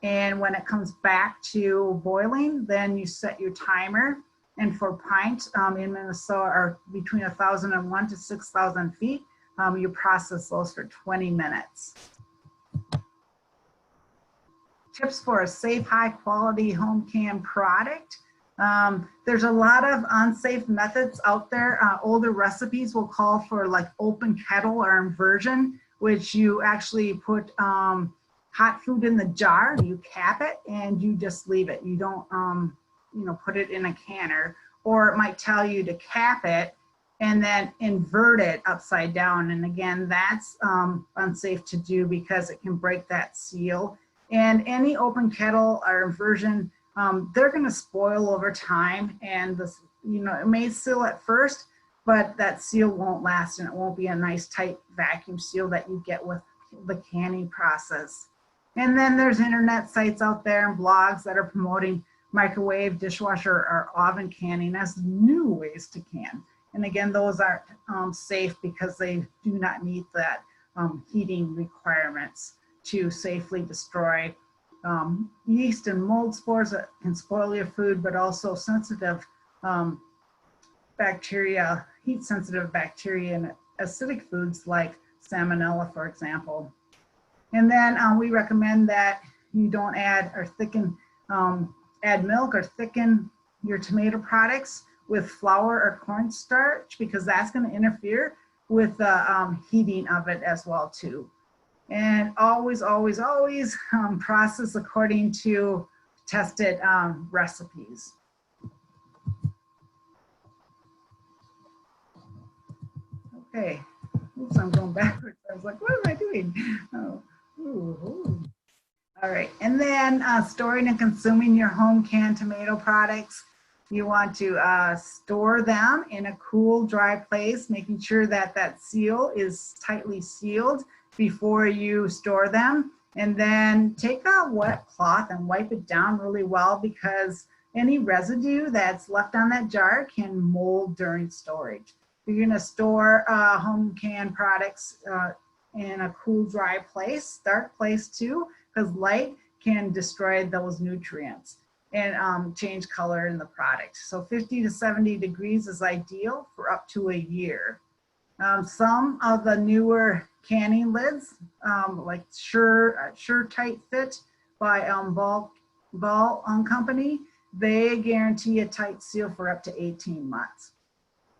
And when it comes back to boiling, then you set your timer. And for pints in Minnesota are between 1,001 to 6,000 feet. You process those for 20 minutes. Tips for a safe, high quality home canned product. There's a lot of unsafe methods out there. Older recipes will call for like open kettle or immersion, which you actually put hot food in the jar, you cap it, and you just leave it. You don't put it in a canner. Or it might tell you to cap it and then invert it upside down. And again, that's unsafe to do because it can break that seal. And any open kettle or immersion, they're going to spoil over time. And this, it may seal at first, but that seal won't last, and it won't be a nice tight vacuum seal that you get with the canning process. And then there's internet sites out there and blogs that are promoting microwave, dishwasher, or oven canning as new ways to can. And again, those aren't safe because they do not meet that heating requirements to safely destroy yeast and mold spores that can spoil your food, but also sensitive bacteria, heat-sensitive bacteria in acidic foods like salmonella, for example. And then we recommend that you don't add or thicken, add milk or thicken your tomato products with flour or cornstarch, because that's going to interfere with the heating of it as well too. And always, always, always process according to tested recipes. Okay, oops, I'm going backwards. I was like, what am I doing? Oh, ooh. All right, and then storing and consuming your home canned tomato products. You want to store them in a cool, dry place, making sure that that seal is tightly sealed before you store them. And then take a wet cloth and wipe it down really well, because any residue that's left on that jar can mold during storage. You're going to store home canned products in a cool, dry place, dark place too, because light can destroy those nutrients and change color in the product. So 50 to 70 degrees is ideal for up to a year. Some of the newer canning lids, like Sure Tight Fit by Ball Company. They guarantee a tight seal for up to 18 months.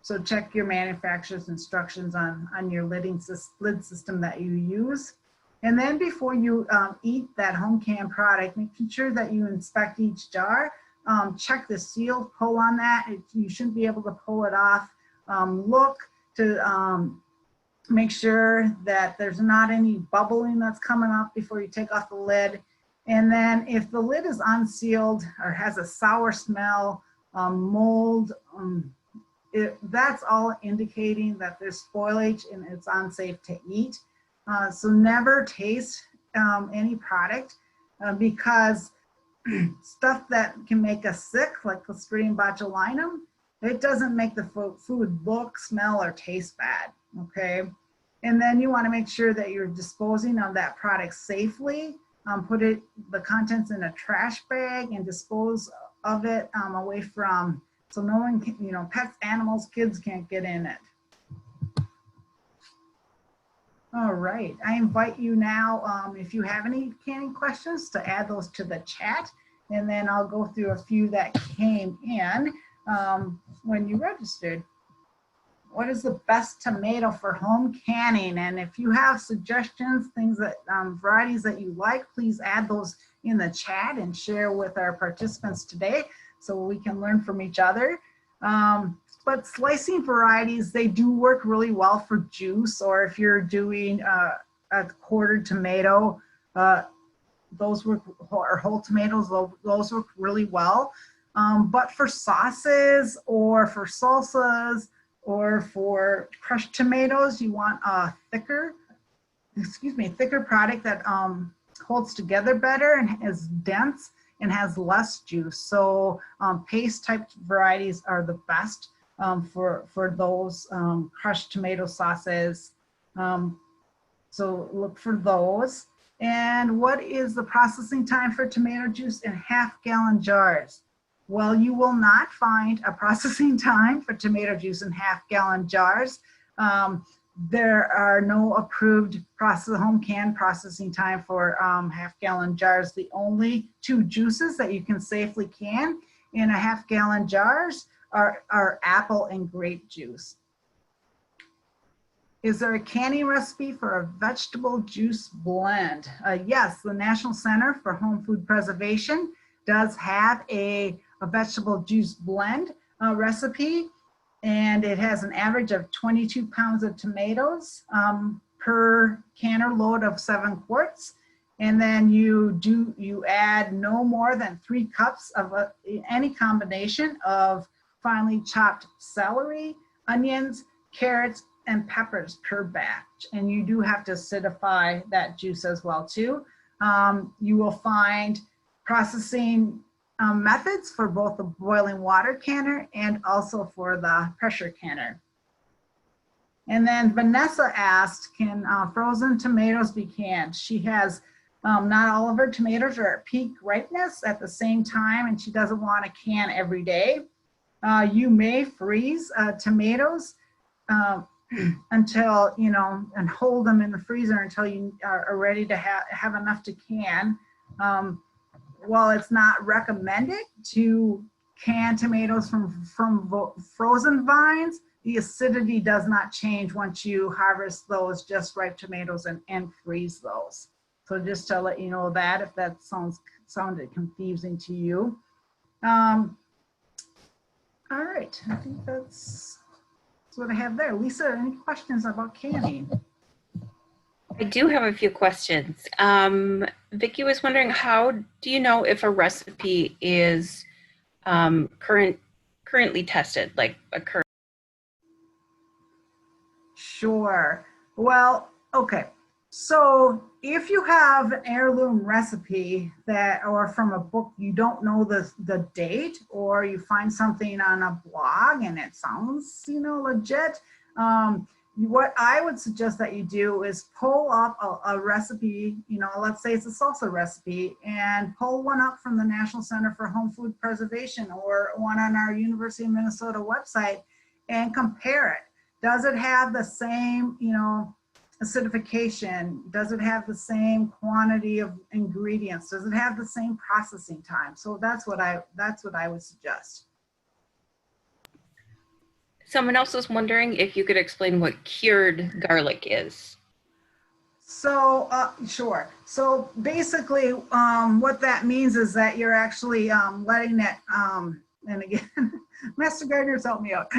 So check your manufacturer's instructions on your lid system that you use. And then before you eat that home canned product, making sure that you inspect each jar. Check the seal, pull on that. You shouldn't be able to pull it off. Look to make sure that there's not any bubbling that's coming up before you take off the lid. And then if the lid is unsealed or has a sour smell, mold, that's all indicating that there's spoilage and it's unsafe to eat. So never taste any product because stuff that can make us sick, like Clostridium botulinum, it doesn't make the food look, smell, or taste bad, okay? And then you wanna make sure that you're disposing of that product safely. Put the contents in a trash bag and dispose of it away from, so no one can, pets, animals, kids can't get in it. All right, I invite you now, if you have any canning questions, to add those to the chat, and then I'll go through a few that came in when you registered. What is the best tomato for home canning? And if you have suggestions, things that, varieties that you like, please add those in the chat and share with our participants today so we can learn from each other. But slicing varieties, they do work really well for juice, or if you're doing a quartered tomato, those work, or whole tomatoes, those work really well. But for sauces or for salsas or for crushed tomatoes, you want a thicker product that holds together better and is dense and has less juice. So paste type varieties are the best for those crushed tomato sauces. So look for those. And what is the processing time for tomato juice in half-gallon jars? Well, you will not find a processing time for tomato juice in half-gallon jars. There are no approved home can processing time for half-gallon jars. The only two juices that you can safely can in a half-gallon jars are apple and grape juice. Is there a canning recipe for a vegetable juice blend? Yes, the National Center for Home Food Preservation does have a vegetable juice blend recipe, and it has an average of 22 pounds of tomatoes per canner load of 7 quarts. And then you add no more than 3 cups of any combination of finely chopped celery, onions, carrots, and peppers per batch. And you do have to acidify that juice as well too. You will find processing methods for both the boiling water canner and also for the pressure canner. And then Vanessa asked, can frozen tomatoes be canned? She has, not all of her tomatoes are at peak ripeness at the same time, and she doesn't want to can every day. You may freeze tomatoes until, and hold them in the freezer until you are ready to have enough to can. While it's not recommended to can tomatoes from frozen vines, the acidity does not change once you harvest those just ripe tomatoes and freeze those. So just to let you know that, if that sounded confusing to you. All right, I think that's what I have there. Lisa, any questions about canning? I do have a few questions. Vicki was wondering, how do you know if a recipe is currently tested, like a current? Sure. Well, okay. So if you have an heirloom recipe or from a book, you don't know the date, or you find something on a blog and it sounds, legit, what I would suggest that you do is pull up a recipe, let's say it's a salsa recipe, and pull one up from the National Center for Home Food Preservation or one on our University of Minnesota website and compare it. Does it have the same, acidification? Does it have the same quantity of ingredients? Does it have the same processing time? So that's what I would suggest. Someone else was wondering if you could explain what cured garlic is. So, sure. So basically, what that means is that you're actually letting it, and again, Master Gardeners help me out,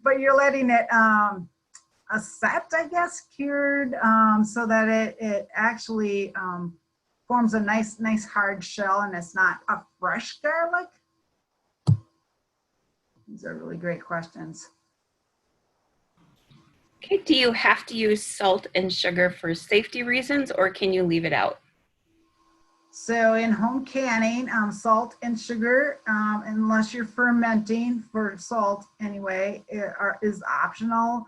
but you're letting it set, I guess, cured, so that it actually forms a nice hard shell, and it's not a fresh garlic. These are really great questions. Okay, do you have to use salt and sugar for safety reasons, or can you leave it out? So in home canning, salt and sugar, unless you're fermenting for salt anyway, is optional.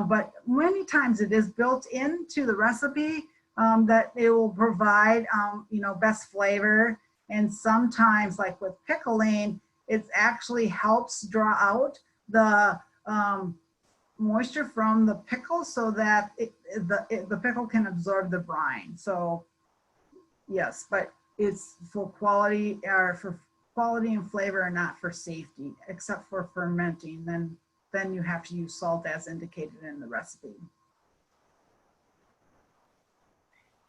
But many times it is built into the recipe that it will provide, best flavor. And sometimes, like with pickling, it actually helps draw out the moisture from the pickle so that the pickle can absorb the brine. So yes, but it's for quality and flavor and not for safety, except for fermenting. Then you have to use salt as indicated in the recipe.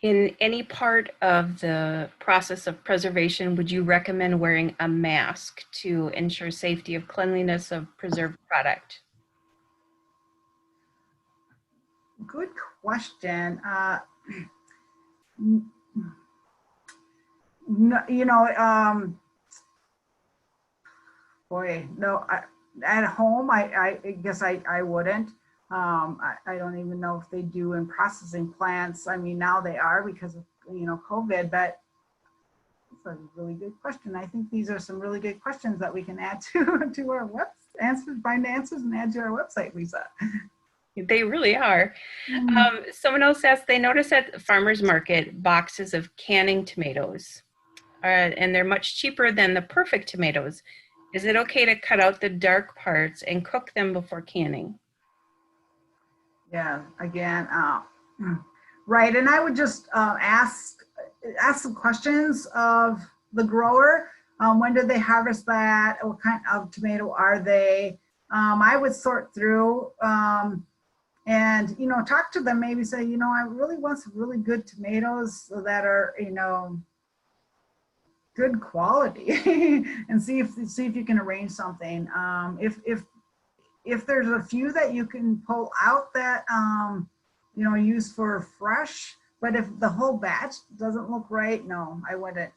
In any part of the process of preservation, would you recommend wearing a mask to ensure safety of cleanliness of preserved product? Good question. No, boy, no. At home, I guess I wouldn't. I don't even know if they do in processing plants. I mean, now they are because of COVID. But it's a really good question. I think these are some really good questions that we can add to our find answers and add to our website, Lisa. They really are. Someone else asked, they notice at the farmer's market boxes of canning tomatoes, and they're much cheaper than the perfect tomatoes. Is it okay to cut out the dark parts and cook them before canning? Yeah, again, right. And I would just ask some questions of the grower. When did they harvest that? What kind of tomato are they? I would sort through and talk to them, maybe say, I really want some really good tomatoes that are good quality and see if you can arrange something. If there's a few that you can pull out that use for fresh, but if the whole batch doesn't look right, no, I wouldn't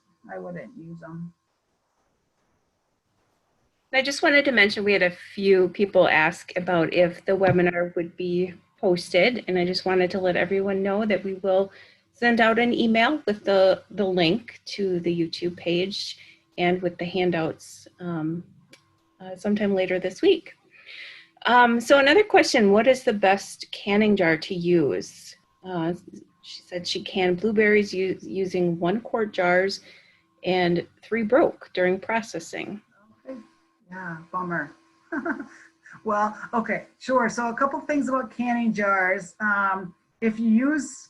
use them. I just wanted to mention we had a few people ask about if the webinar would be posted, and I just wanted to let everyone know that we will send out an email with the link to the YouTube page and with the handouts sometime later this week. So another question, what is the best canning jar to use? She said she canned blueberries using 1 quart jars and 3 broke during processing. Okay. Yeah, bummer. Well, okay, sure. So a couple things about canning jars. If you use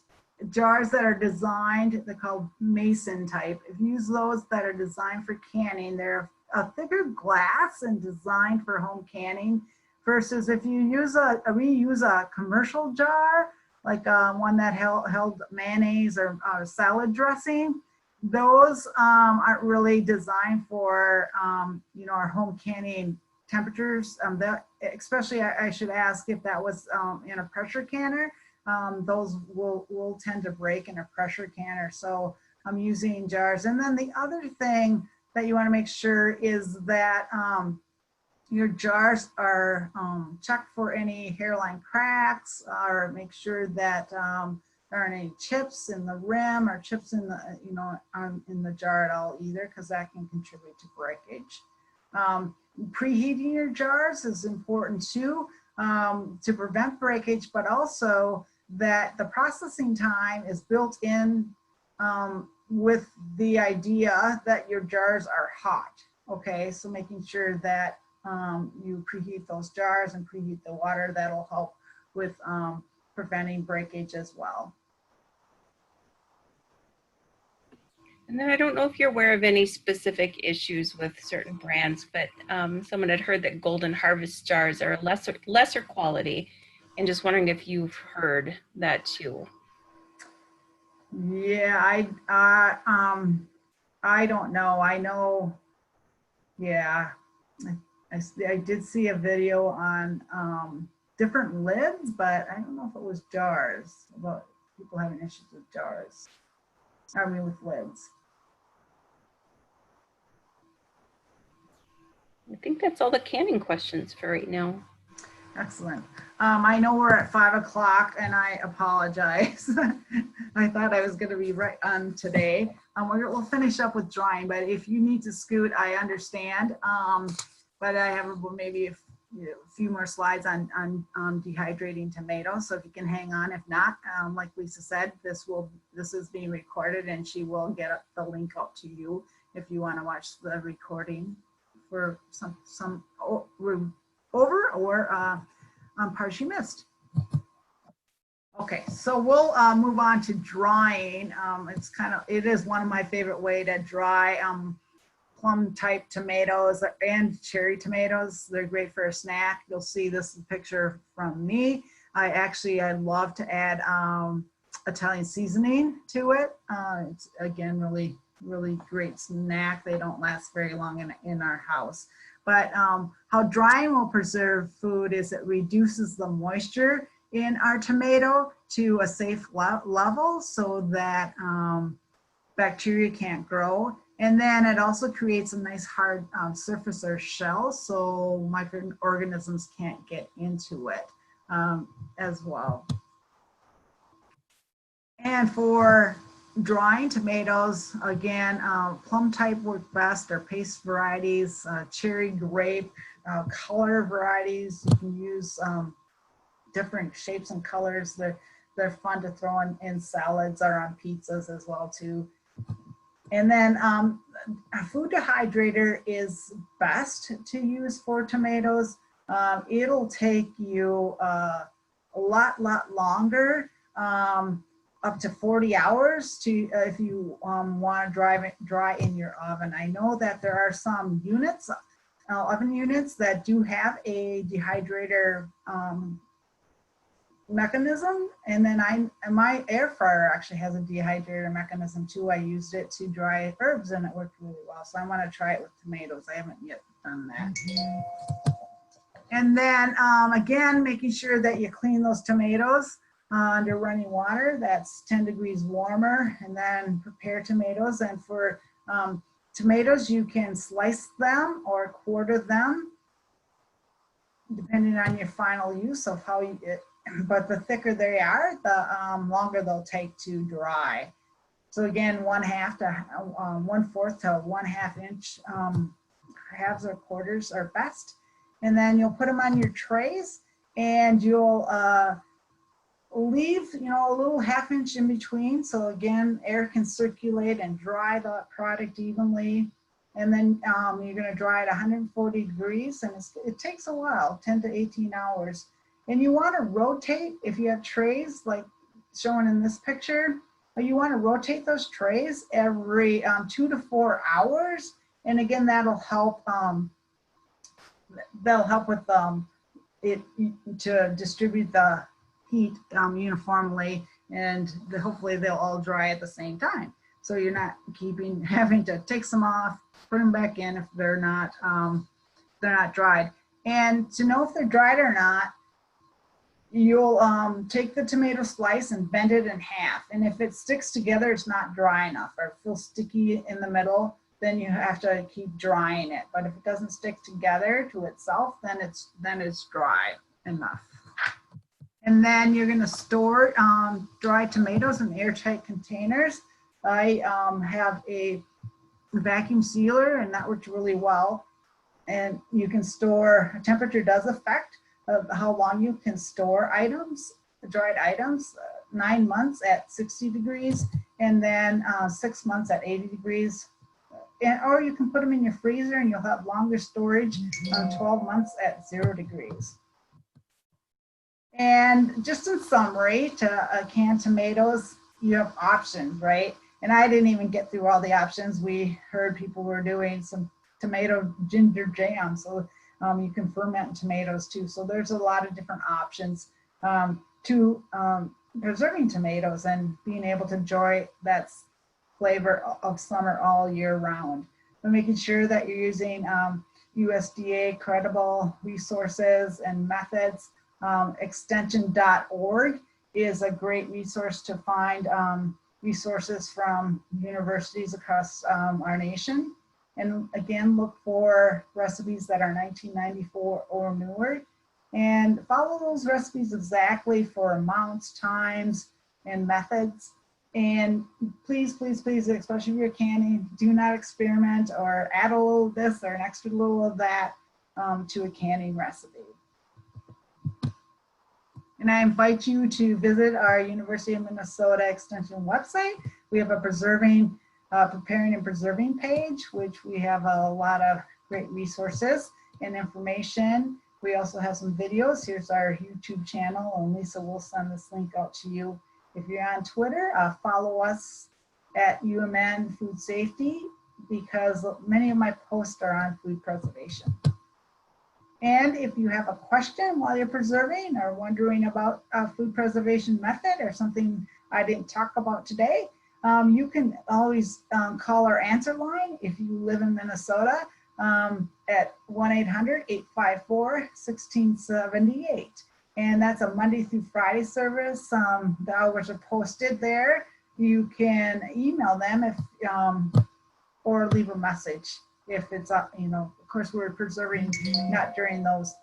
jars that are designed, they're called mason type. If you use those that are designed for canning, they're a thicker glass and designed for home canning, versus if you use reuse a commercial jar, like one that held mayonnaise or salad dressing. Those aren't really designed for our home canning temperatures. That especially, I should ask if that was in a pressure canner. Those will tend to break in a pressure canner. So I'm using jars. And then the other thing that you want to make sure is that your jars are checked for any hairline cracks, or make sure that there aren't any chips in the rim or chips in the in the jar at all either, because that can contribute to breakage. Preheating your jars is important too, to prevent breakage, but also that the processing time is built in with the idea that your jars are hot. Okay, so making sure that you preheat those jars and preheat the water, that'll help with preventing breakage as well. And then I don't know if you're aware of any specific issues with certain brands, but someone had heard that Golden Harvest jars are lesser quality, and just wondering if you've heard that too. Yeah, I don't know. I know, yeah, I did see a video on different lids, but I don't know if it was jars, about people having issues with jars. I mean, with lids. I think that's all the canning questions for right now. Excellent. I know we're at 5 o'clock and I apologize. I thought I was going to be right on today. We'll finish up with drying, but if you need to scoot, I understand. But I have maybe a few more slides on dehydrating tomatoes. So if you can hang on, if not, like Lisa said, this is being recorded and she will get the link out to you if you want to watch the recording for some over or parts you missed. Okay, so we'll move on to drying. It is one of my favorite way to dry plum type tomatoes and cherry tomatoes. They're great for a snack. You'll see this picture from me. I love to add Italian seasoning to it. It's again really great snack. They don't last very long in our house. But how drying will preserve food is it reduces the moisture in our tomato to a safe level so that bacteria can't grow. And then it also creates a nice hard surface or shell so microorganisms can't get into it as well. And for drying tomatoes, again, plum type work best, or paste varieties, cherry, grape, color varieties. You can use different shapes and colors. They're fun to throw in salads or on pizzas as well too. And then a food dehydrator is best to use for tomatoes. It'll take you a lot longer, up to 40 hours to if you want to dry in your oven. I know that there are some units, oven units that do have a dehydrator mechanism, and then my air fryer actually has a dehydrator mechanism too. I used it to dry herbs and it worked really well. So I want to try it with tomatoes. I haven't yet done that. And then again, making sure that you clean those tomatoes under running water. That's 10 degrees warmer, and then prepare tomatoes. And for tomatoes, you can slice them or quarter them depending on your final use of how you but the thicker they are, the longer they'll take to dry. So again, 1/2 to 1/4 to 1/2 inch halves or quarters are best. And then you'll put them on your trays, and you'll leave a little 1/2 inch in between. So again, air can circulate and dry the product evenly. And then you're going to dry at 140 degrees, and it takes a while, 10 to 18 hours. And you want to rotate, if you have trays like shown in this picture, you want to rotate those trays every 2 to 4 hours. And again, that'll help with it to distribute the heat uniformly, and hopefully they'll all dry at the same time. So you're not having to take some off, put them back in if they're not dried. And to know if they're dried or not, you'll take the tomato slice and bend it in half. And if it sticks together, it's not dry enough, or it feels sticky in the middle, then you have to keep drying it. But if it doesn't stick together to itself, then it's dry enough. And then you're going to store dried tomatoes in airtight containers. I have a vacuum sealer, and that worked really well. And you can store, temperature does affect how long you can store items, dried items, 9 months at 60 degrees, and then 6 months at 80 degrees. Or you can put them in your freezer and you'll have longer storage, 12 months at 0 degrees. And just in summary, to canned tomatoes, you have options, right? And I didn't even get through all the options. We heard people were doing some tomato ginger jam, so you can ferment tomatoes too. So there's a lot of different options to preserving tomatoes and being able to enjoy that flavor of summer all year round. But making sure that you're using USDA credible resources and methods. Extension.org is a great resource to find resources from universities across our nation. And again, look for recipes that are 1994 or newer, and follow those recipes exactly for amounts, times, and methods. And please, please, please, especially if you're canning, do not experiment or add a little of this or an extra little of that to a canning recipe. And I invite you to visit our University of Minnesota Extension website. We have a preparing and preserving page, which we have a lot of great resources and information. We also have some videos. Here's our YouTube channel, and Lisa will send this link out to you. If you're on Twitter, follow us at UMN Food Safety, because many of my posts are on food preservation. And if you have a question while you're preserving or wondering about a food preservation method or something I didn't talk about today, you can always call our answer line if you live in Minnesota at 1-800-854-1678. And that's a Monday through Friday service. The hours are posted there. You can email them if, or leave a message if it's up, you know. Of course, we're preserving not during those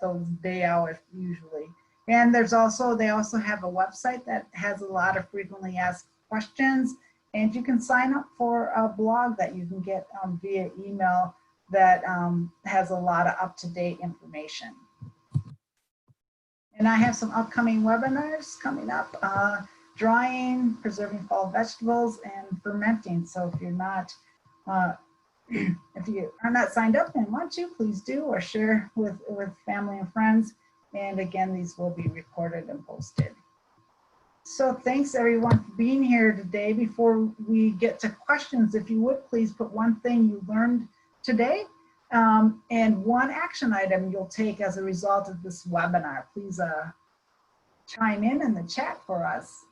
day hours usually. And there's also, they also have a website that has a lot of frequently asked questions, and you can sign up for a blog that you can get via email that has a lot of up-to-date information. And I have some upcoming webinars coming up, drying, preserving fall vegetables, and fermenting. So if you're not, if you are not signed up and want to, please do, or share with family and friends. And again, these will be recorded and posted. So thanks everyone for being here today. Before we get to questions, if you would please put one thing you learned today and one action item you'll take as a result of this webinar. Please chime in the chat for us.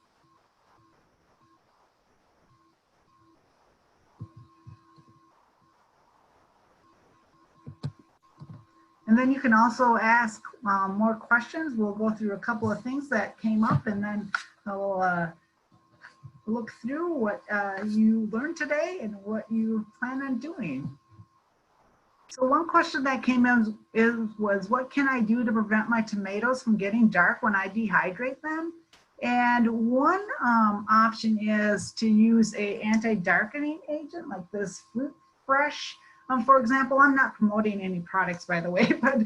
And then you can also ask more questions. We'll go through a couple of things that came up, and then I'll look through what you learned today and what you plan on doing. So one question that came in was, what can I do to prevent my tomatoes from getting dark when I dehydrate them? And one option is to use a anti-darkening agent like this Fruit Fresh. For example, I'm not promoting any products, by the way, but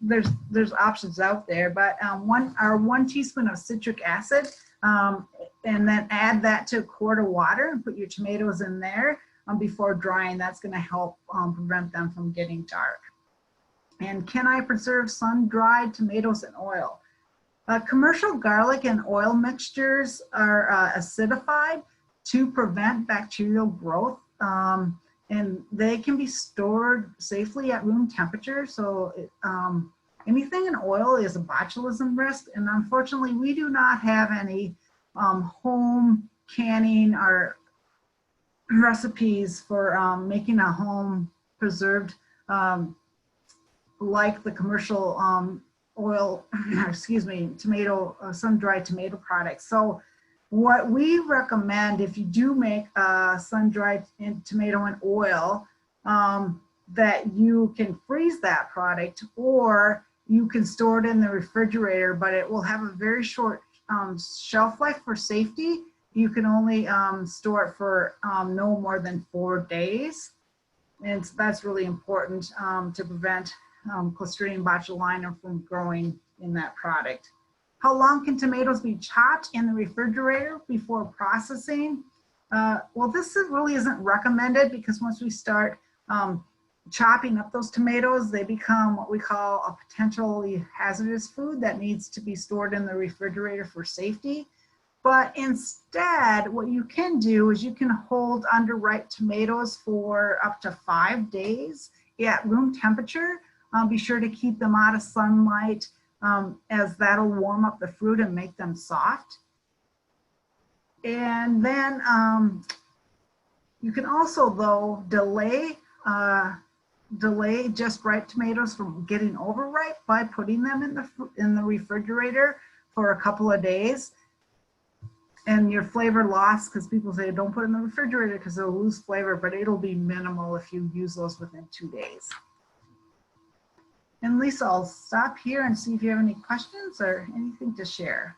there's options out there. But 1 teaspoon of citric acid, and then add that to a quart of water and put your tomatoes in there before drying. That's going to help prevent them from getting dark. And can I preserve sun-dried tomatoes in oil? Commercial garlic and oil mixtures are acidified to prevent bacterial growth. And they can be stored safely at room temperature. So anything in oil is a botulism risk. And unfortunately, we do not have any home canning or recipes for making a home preserved like the commercial oil, excuse me, tomato, sun-dried tomato products. So what we recommend, if you do make sun-dried tomato in oil, that you can freeze that product, or you can store it in the refrigerator, but it will have a very short shelf life for safety. You can only store it for no more than 4 days. And so that's really important to prevent Clostridium botulinum from growing in that product. How long can tomatoes be chopped in the refrigerator before processing? Well, this really isn't recommended, because once we start chopping up those tomatoes, they become what we call a potentially hazardous food that needs to be stored in the refrigerator for safety. But instead, what you can do is you can hold underripe tomatoes for up to 5 days at room temperature. Be sure to keep them out of sunlight, as that'll warm up the fruit and make them soft. And then you can also, though, delay just ripe tomatoes from getting overripe by putting them in the refrigerator for a couple of days. And your flavor loss, because people say don't put it in the refrigerator because they'll lose flavor, but it'll be minimal if you use those within 2 days. And Lisa, I'll stop here and see if you have any questions or anything to share.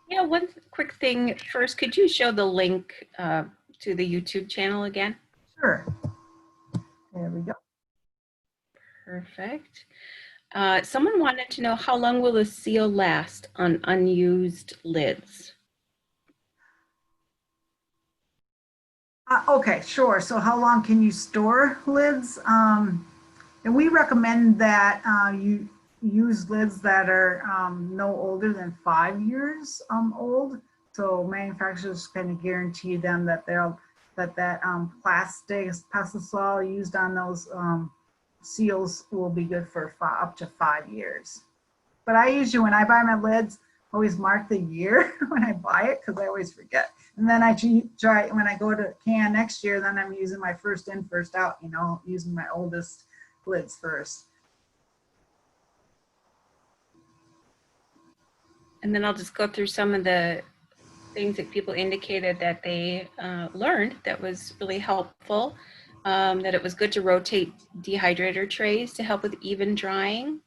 Yeah, one quick thing first, could you show the link to the YouTube channel again? Sure. There we go. Perfect. Someone wanted to know, how long will the seal last on unused lids? Okay, sure. So how long can you store lids? And we recommend that you use lids that are no older than 5 years old. So manufacturers kind of guarantee them that that plastic pesticide used on those seals will be good for up to 5 years. But I usually, when I buy my lids, always mark the year when I buy it because I always forget. And then I try, when I go to can next year, then I'm using my first in, first out, you know, using my oldest lids first. And then I'll just go through some of the things that people indicated that they learned that was really helpful. That it was good to rotate dehydrator trays to help with even drying.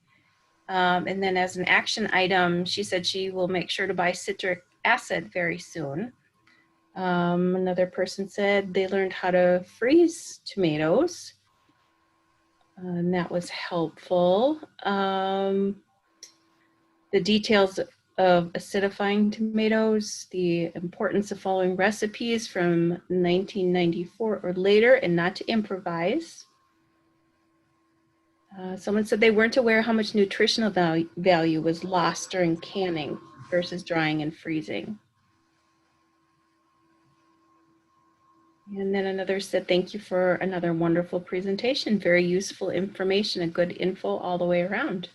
And then as an action item, she said she will make sure to buy citric acid very soon. Another person said they learned how to freeze tomatoes, and that was helpful. The details of acidifying tomatoes, the importance of following recipes from 1994 or later and not to improvise. Someone said they weren't aware how much nutritional value was lost during canning versus drying and freezing. And then another said, thank you for another wonderful presentation. Very useful information and good info all the way around.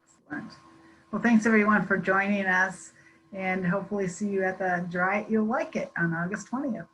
Excellent. Well, thanks everyone for joining us, and hopefully see you at the Dry It You'll Like It on August 20th.